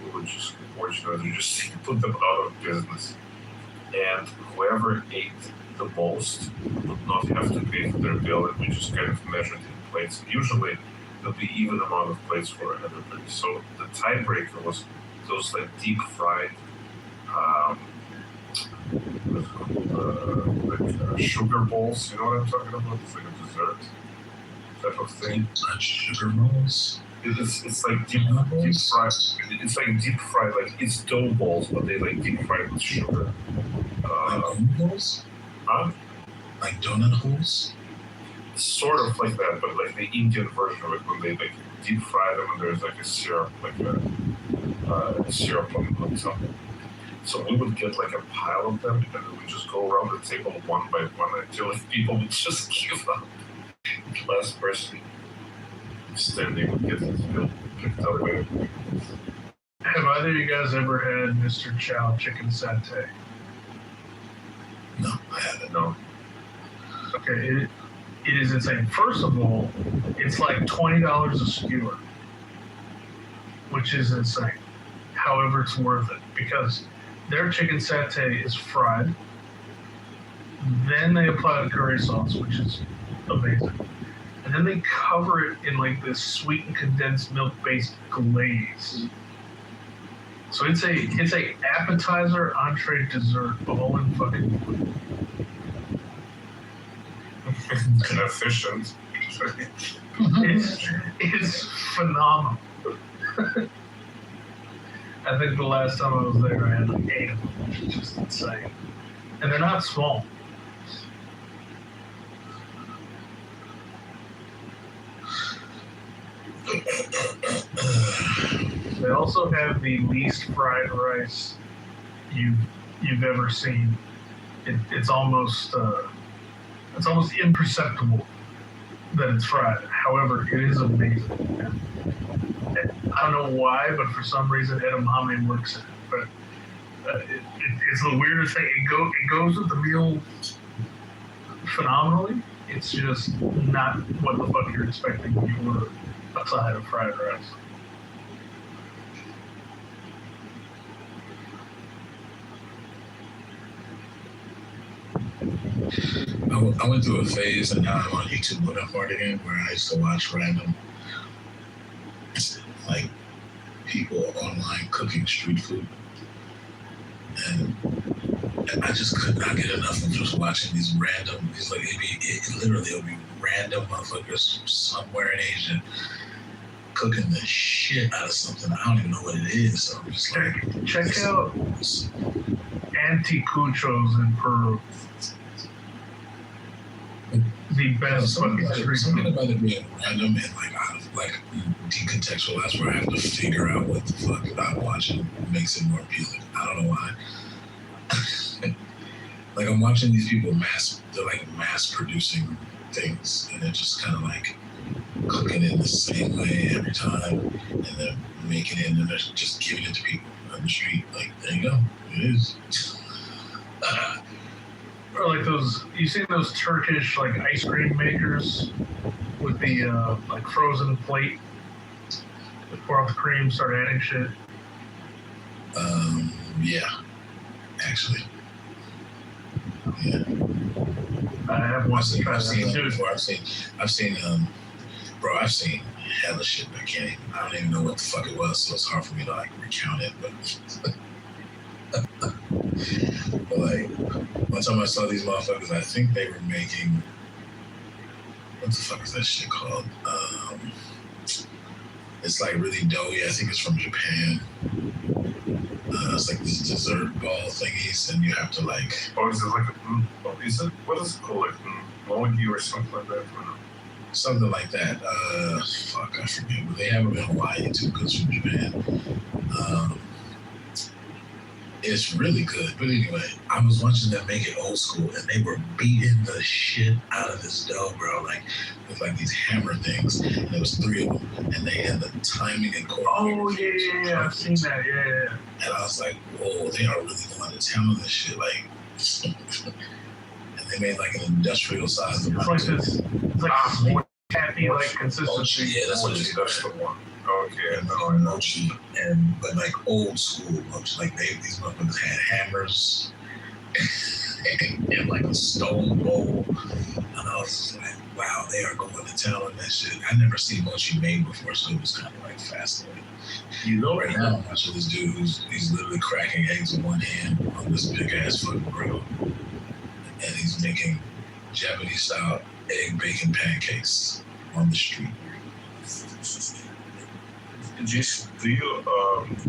we would just gorge them and just put them out of business. And whoever ate the most would not have to pay for their bill, and we just kind of measured in plates. Usually, there'll be even amount of plates for everybody. So the tiebreaker was those like deep fried, sugar balls. You know what I'm talking about? It's like a dessert type of thing. Sugar balls. It's like deep fried. It's like deep fried. Like it's dough balls, but they like deep fried with sugar. Like donut holes? Huh? Like donut holes? Sort of like that, but like the Indian version of it, when they like deep fry them and there's like a syrup, like a syrup on top. So we would get like a pile of them, and then we just go around the table one by one until like people would just give up. The last person standing would get his bill picked up. Have either of you guys ever had Mr. Chow chicken satay? No, I haven't. No. Okay, it is insane. First of all, it's like $20 a skewer, which is insane. However, it's worth it because their chicken satay is fried. Then they apply the curry sauce, which is amazing. And then they cover it in like this sweetened condensed milk-based glaze. So it's a appetizer, entree, dessert, all in fucking one. And efficient. It's phenomenal. I think the last time I was there, I had like 8 of them, which is just insane. And they're not small. They also have the least fried rice you've ever seen. It's almost imperceptible that it's fried. However, it is amazing. And I don't know why, but for some reason edamame works in it. But it's the weirdest thing. It goes with the meal phenomenally, It's just not what the fuck you're expecting when you order a side of fried rice. I went through a phase, and now I'm on YouTube Boulevard again, where I used to watch random, like, people online cooking street food, and I just could not get enough of just watching these random. It's like it'll be random motherfuckers somewhere in Asia cooking the shit out of something. I don't even know what it is. So I'm just like, check out Anticuchos in Peru. The best fucking street something food. about it being random and like out of like decontextualized, where I have to figure out what the fuck I'm watching makes it more appealing. I don't know why. Like I'm watching these people they're like mass producing things, and they're just kind of like cooking it the same way every time, and they're making it, and they're just giving it to people on the street. Like, there you go, it is. Or like you seen those Turkish like ice cream makers with the like frozen plate? They pour out the cream, start adding shit. Yeah, actually. Yeah. I have one to try I've seen that. that before. I've seen hella shit. I don't even know what the fuck it was, so it's hard for me to like recount it. But like, one time I saw these motherfuckers, I think they were making, what the fuck is that shit called? It's like really doughy. I think it's from Japan. It's like this dessert ball thingies, and you have to like. Or is it like what is it called? Like mogi or something like that? Something like that. Fuck, I forget. But they have them in Hawaii too, because it's from Japan. It's really good. But anyway, I was watching them make it old school, and they were beating the shit out of this dough, bro. Like with like these hammer things. And there was 3 of them, and they had the timing and coordinating. Oh yeah, I've seen that. Yeah. And I was like, whoa, they are really going to town on this shit. Like, and they made like an industrial size. It's like this. It's like more happy like consistency. Yeah, that's what it is. That's the one. Okay, And mochi, but like old school mochi. Like these motherfuckers had hammers and like a stone bowl. And I was just like, wow, they are going to town on that shit. I never seen mochi made before, so it was kind of like fascinating. You know, Right now, I'm watching this dude he's literally cracking eggs with one hand on this big ass fucking grill, and he's making Japanese style egg bacon pancakes on the street. Do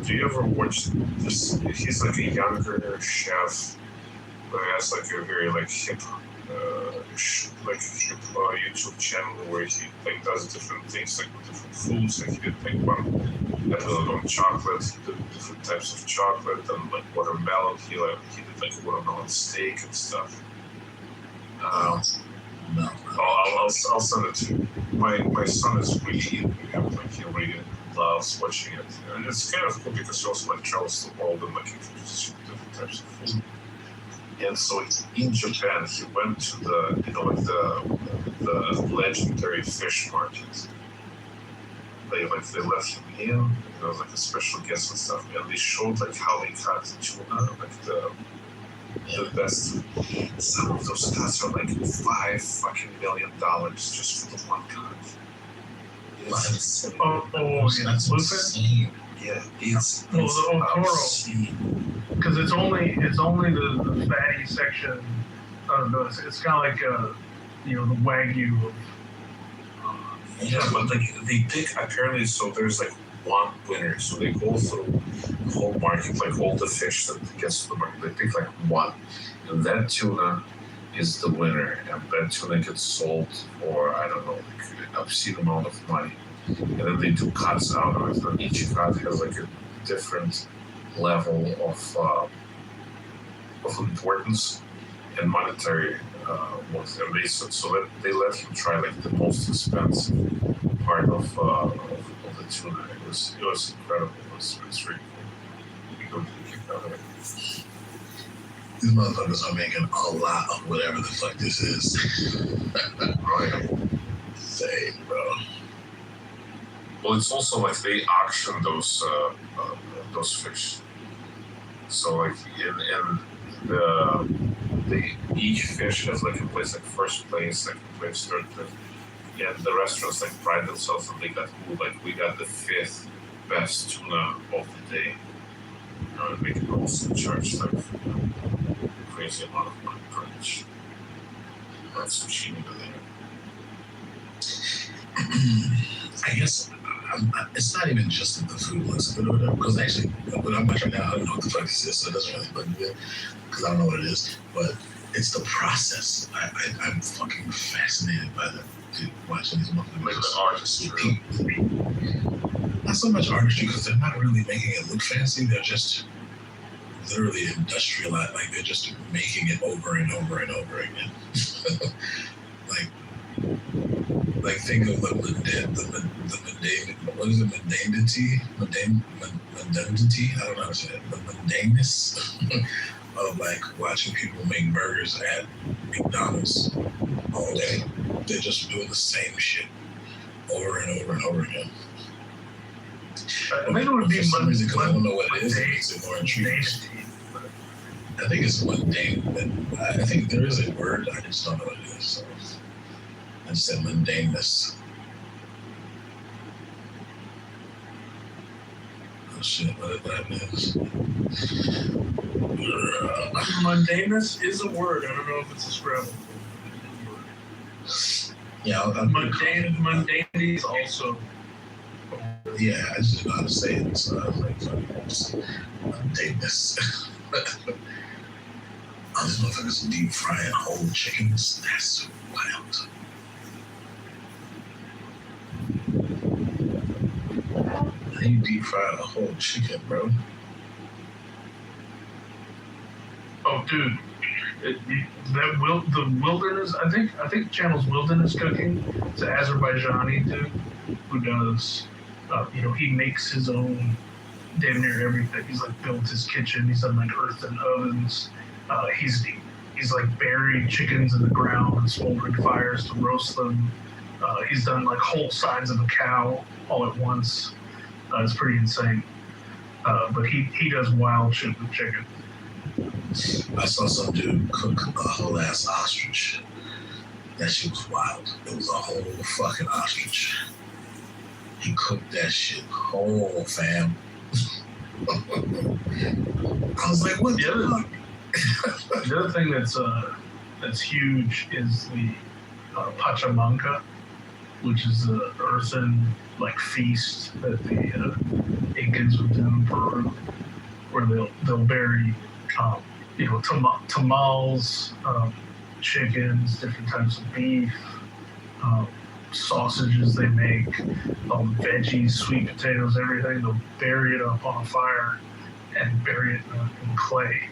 you ever watch this? He's like a younger chef, but he has like a very like hip YouTube channel where he like does different things like with different foods. Like he did like one episode on chocolate, he did different types of chocolate, and like watermelon. He did like a watermelon steak and stuff. No. I'll send it to you. My son is really into him, like he really loves watching it. And it's kind of cool because he also like travels the world and like introduces different types of food. And so in Japan he went to the legendary fish market. They let him in, there was like a special guest and stuff, and they showed like how they cut tuna, like the best. Some of those cuts are like $5 million just for the one cut. That's It's insane. Yeah, it's the Otoro. obscene. Because it's only the fatty section. It's kind of like the Wagyu of. Yeah, but like they pick apparently. So there's like one winner. So they go through the whole market, like all the fish that gets to the market. They pick like one, and that tuna is the winner, and that tuna gets sold for I don't know, like an obscene amount of money. And then they do cuts out of it. And each cut has like a different level of importance and monetary worth. And they let him try like the most expensive part of the tuna. It was incredible. It's really cool. You go to the kick out of it. These motherfuckers are making a lot of whatever the fuck this is. Same, bro. Well, it's also like they auction those fish. So like each fish has like a place like first place, second place, third place. Yeah, the restaurants like pride themselves and we got the 5th best tuna of the day. And we can also charge like crazy amount of money per each. That's sushi over there. I guess it's not even just that the food looks good or whatever, because actually, when I'm watching now, I don't know what the fuck this is, so it doesn't really bug me because I don't know what it is, but it's the process. I'm fucking fascinated by watching these motherfuckers. Like the artistry. Not so much artistry, because they're not really making it look fancy, they're just literally industrialized, like they're just making it over and over and over again. Like think of the what is it, mundanity? Mundanity? I don't know how to say it. The mundaneness of like watching people make burgers at McDonald's all day. They're just doing the same shit over and over and over again. I think it would be for some reason, because I don't know what it is, it makes it more intriguing. I think it's mundane, but I think there is a word, I just don't know what it is. So I just said mundaneness. Oh shit, what that is. Mundaneness is a word. I don't know if it's a Scrabble. Yeah, mundanity is also. Yeah, I just didn't know how to say it, so I was like, mundaneness. Oh, this motherfucker's deep frying whole chickens. That's wild. How you deep fry a whole chicken, bro? Oh, dude, the wilderness. I think channel's Wilderness Cooking. It's an Azerbaijani dude who does. He makes his own damn near everything. He's like built his kitchen. He's done like earthen ovens. He's like buried chickens in the ground and smoldering fires to roast them. He's done like whole sides of a cow all at once. It's pretty insane. But he does wild shit with chicken. I saw some dude cook a whole ass ostrich. That shit was wild. It was a whole fucking ostrich. He cooked that shit whole, fam. I was like, what the fuck? The other thing that's huge is the pachamanca, which is the earthen like feast that the Incans would do in Peru, where they'll bury tamales, chickens, different types of beef, sausages they make, veggies, sweet potatoes, everything. They'll bury it up on a fire and bury it in clay.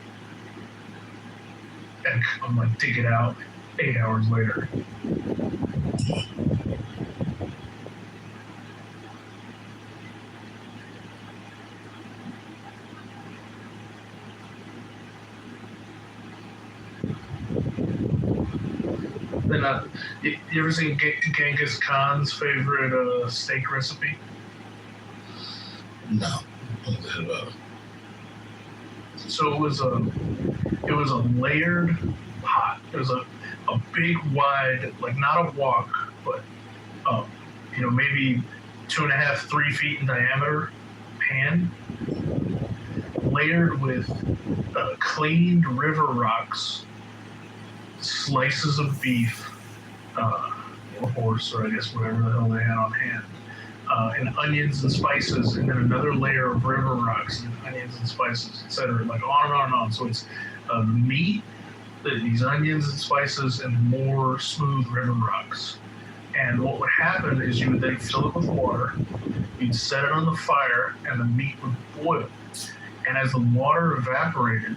And I'm like, dig it out 8 hours later. Then, you ever seen Genghis Khan's favorite steak recipe? No. What was that about? So it was a layered pot. It was a big, wide, like not a wok, but maybe 2.5, 3 feet in diameter pan, layered with cleaned river rocks, slices of beef, or horse, or I guess whatever the hell they had on hand, and onions and spices, and then another layer of river rocks and onions and spices, etc. Like on and on and on. So it's meat, these onions and spices, and more smooth river rocks. And what would happen is you would then fill it with water, you'd set it on the fire, and the meat would boil. And as the water evaporated,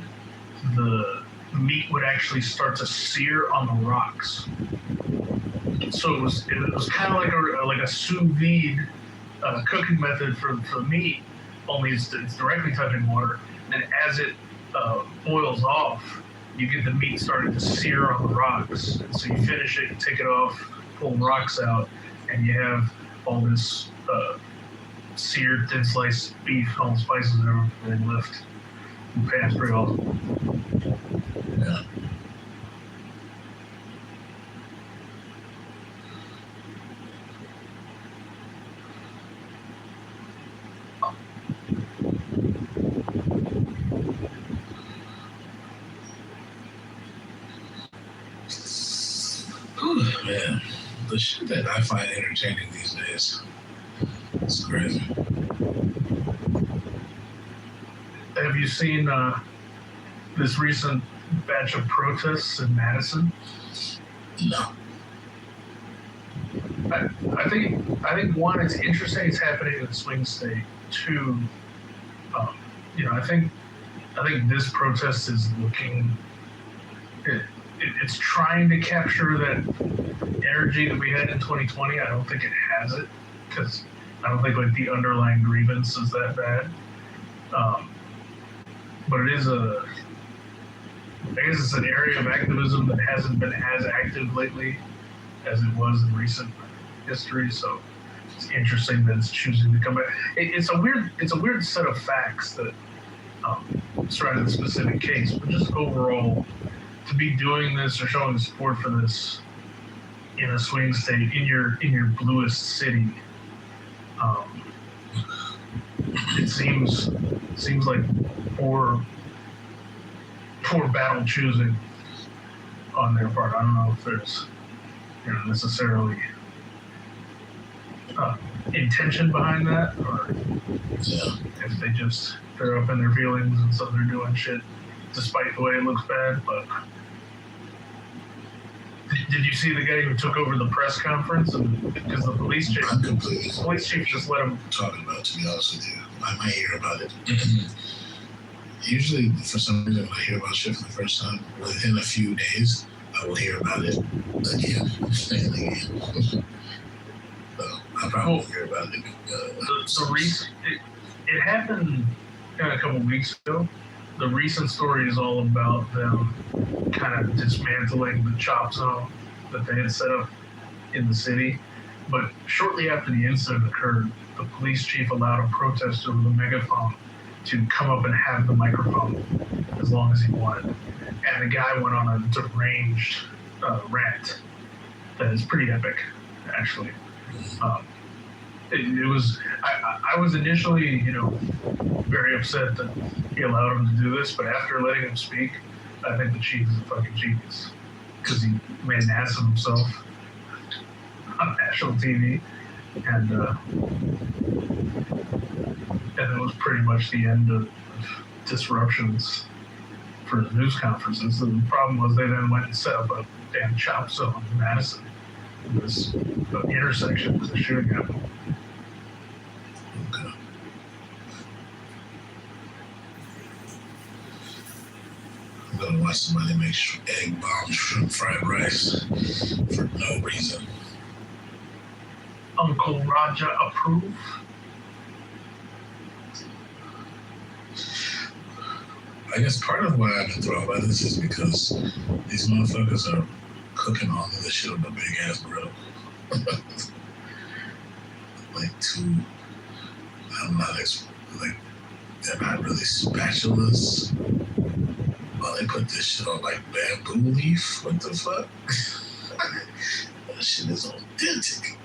the meat would actually start to sear on the rocks. So it was kind of like a sous vide cooking method for meat, only it's directly touching water. And as it boils off, you get the meat starting to sear on the rocks. And so you finish it, you take it off, pull the rocks out, and you have all this seared, thin sliced beef, all the spices and everything left. And it's pretty awesome. Yeah. Man, the shit that I find entertaining these days, it's crazy. Have you seen this recent batch of protests in Madison? No. I think one, it's interesting it's happening in a swing state. Two, I think this protest is looking. It's trying to capture that energy that we had in 2020. I don't think it has it because I don't think like the underlying grievance is that bad. But it is I guess it's an area of activism that hasn't been as active lately as it was in recent history. So it's interesting that it's choosing to come back. It's a weird set of facts that surrounding the specific case, but just overall, to be doing this or showing support for this in a swing state in your bluest city, it seems like poor battle choosing on their part. I don't know if there's necessarily intention behind that, or if they're up in their feelings and so they're doing shit despite the way it looks bad. But did you see the guy who took over the press conference? And because the police chief, just let him talking about. To be honest with you, I might hear about it. Usually, for some reason, when I hear about shit for the first time, within a few days, I will hear about it again and again. So I probably will hear about it. It happened a couple weeks ago. The recent story is all about them kind of dismantling the chop zone that they had set up in the city. But shortly after the incident occurred, the police chief allowed a protester with a megaphone to come up and have the microphone as long as he wanted. And the guy went on a deranged rant that is pretty epic, actually. It was. I was initially, very upset that he allowed him to do this, but after letting him speak, I think the chief is a fucking genius because he made an ass of himself on national TV, and it was pretty much the end of disruptions for the news conferences. And the problem was they then went and set up a damn chop zone in Madison. It was an intersection with the shooting happened. Okay. I'm gonna watch somebody make egg bomb shrimp fried rice for no reason. Uncle Raja approve? I guess part of why I've been thrown by this is because these motherfuckers are cooking all of this shit on a big ass grill. Like they're not really spatulas. Well, they put this shit on like bamboo leaf. What the fuck? That shit is authentic.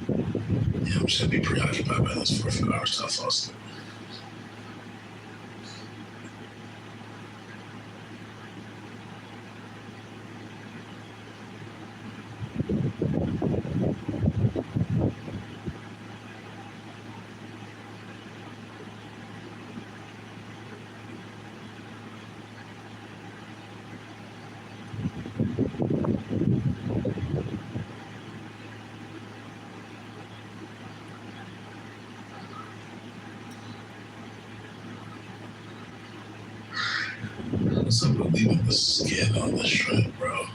Yeah, I'm just gonna be preoccupied by this for a few hours till I fall asleep. What's up with leaving the skin on the shrimp, bro?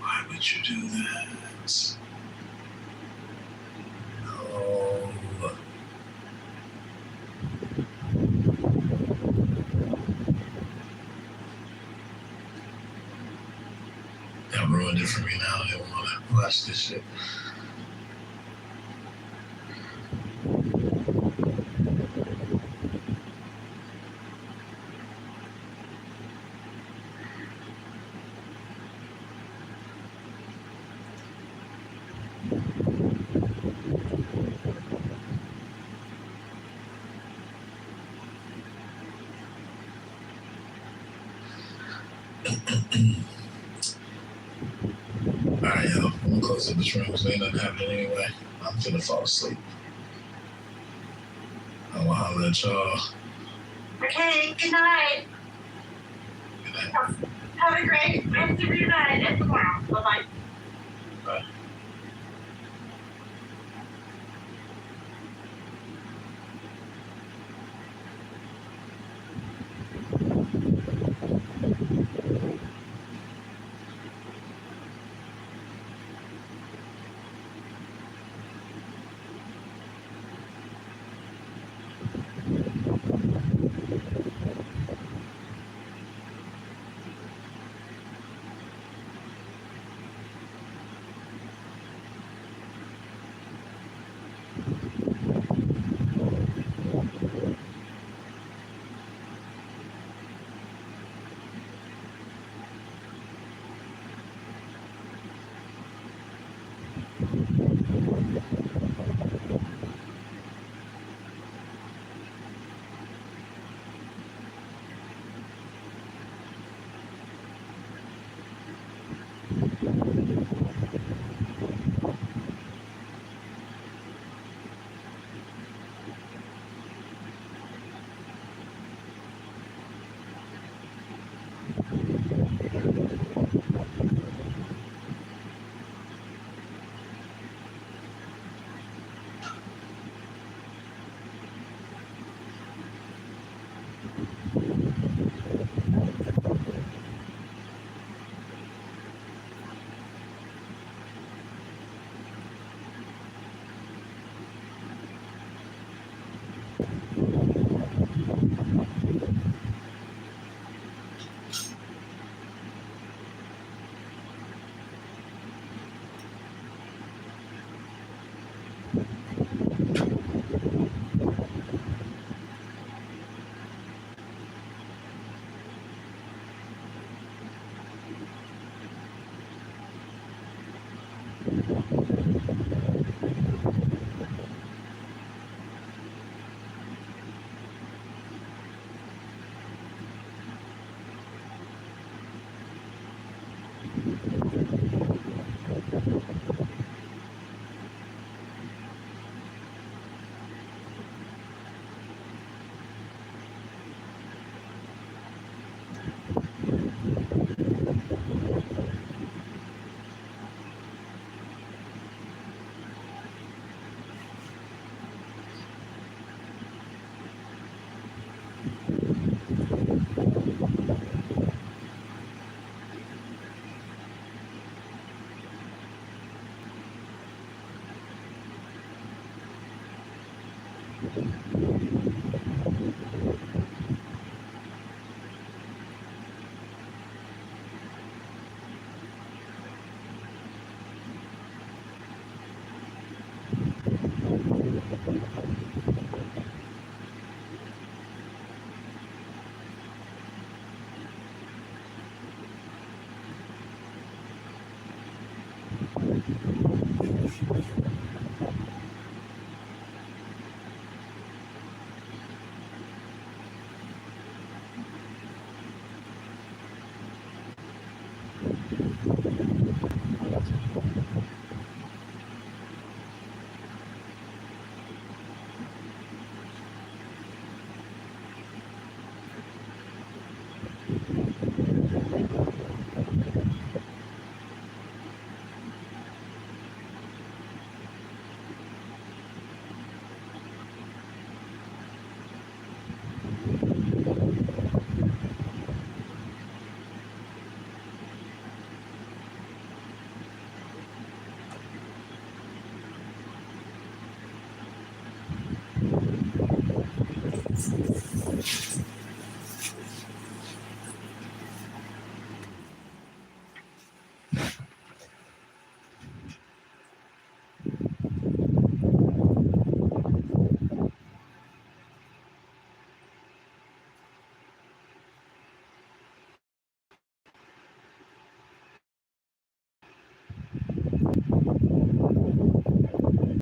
Why would you do that? No. ruined it for me now. I don't want to watch this shit. Alright, yo. I'm gonna close up this room because ain't nothing happening anyway. I'm finna fall asleep. I will holler at y'all. Okay, good night. Good night. Have a great rest of your night and tomorrow. Bye-bye. Bye.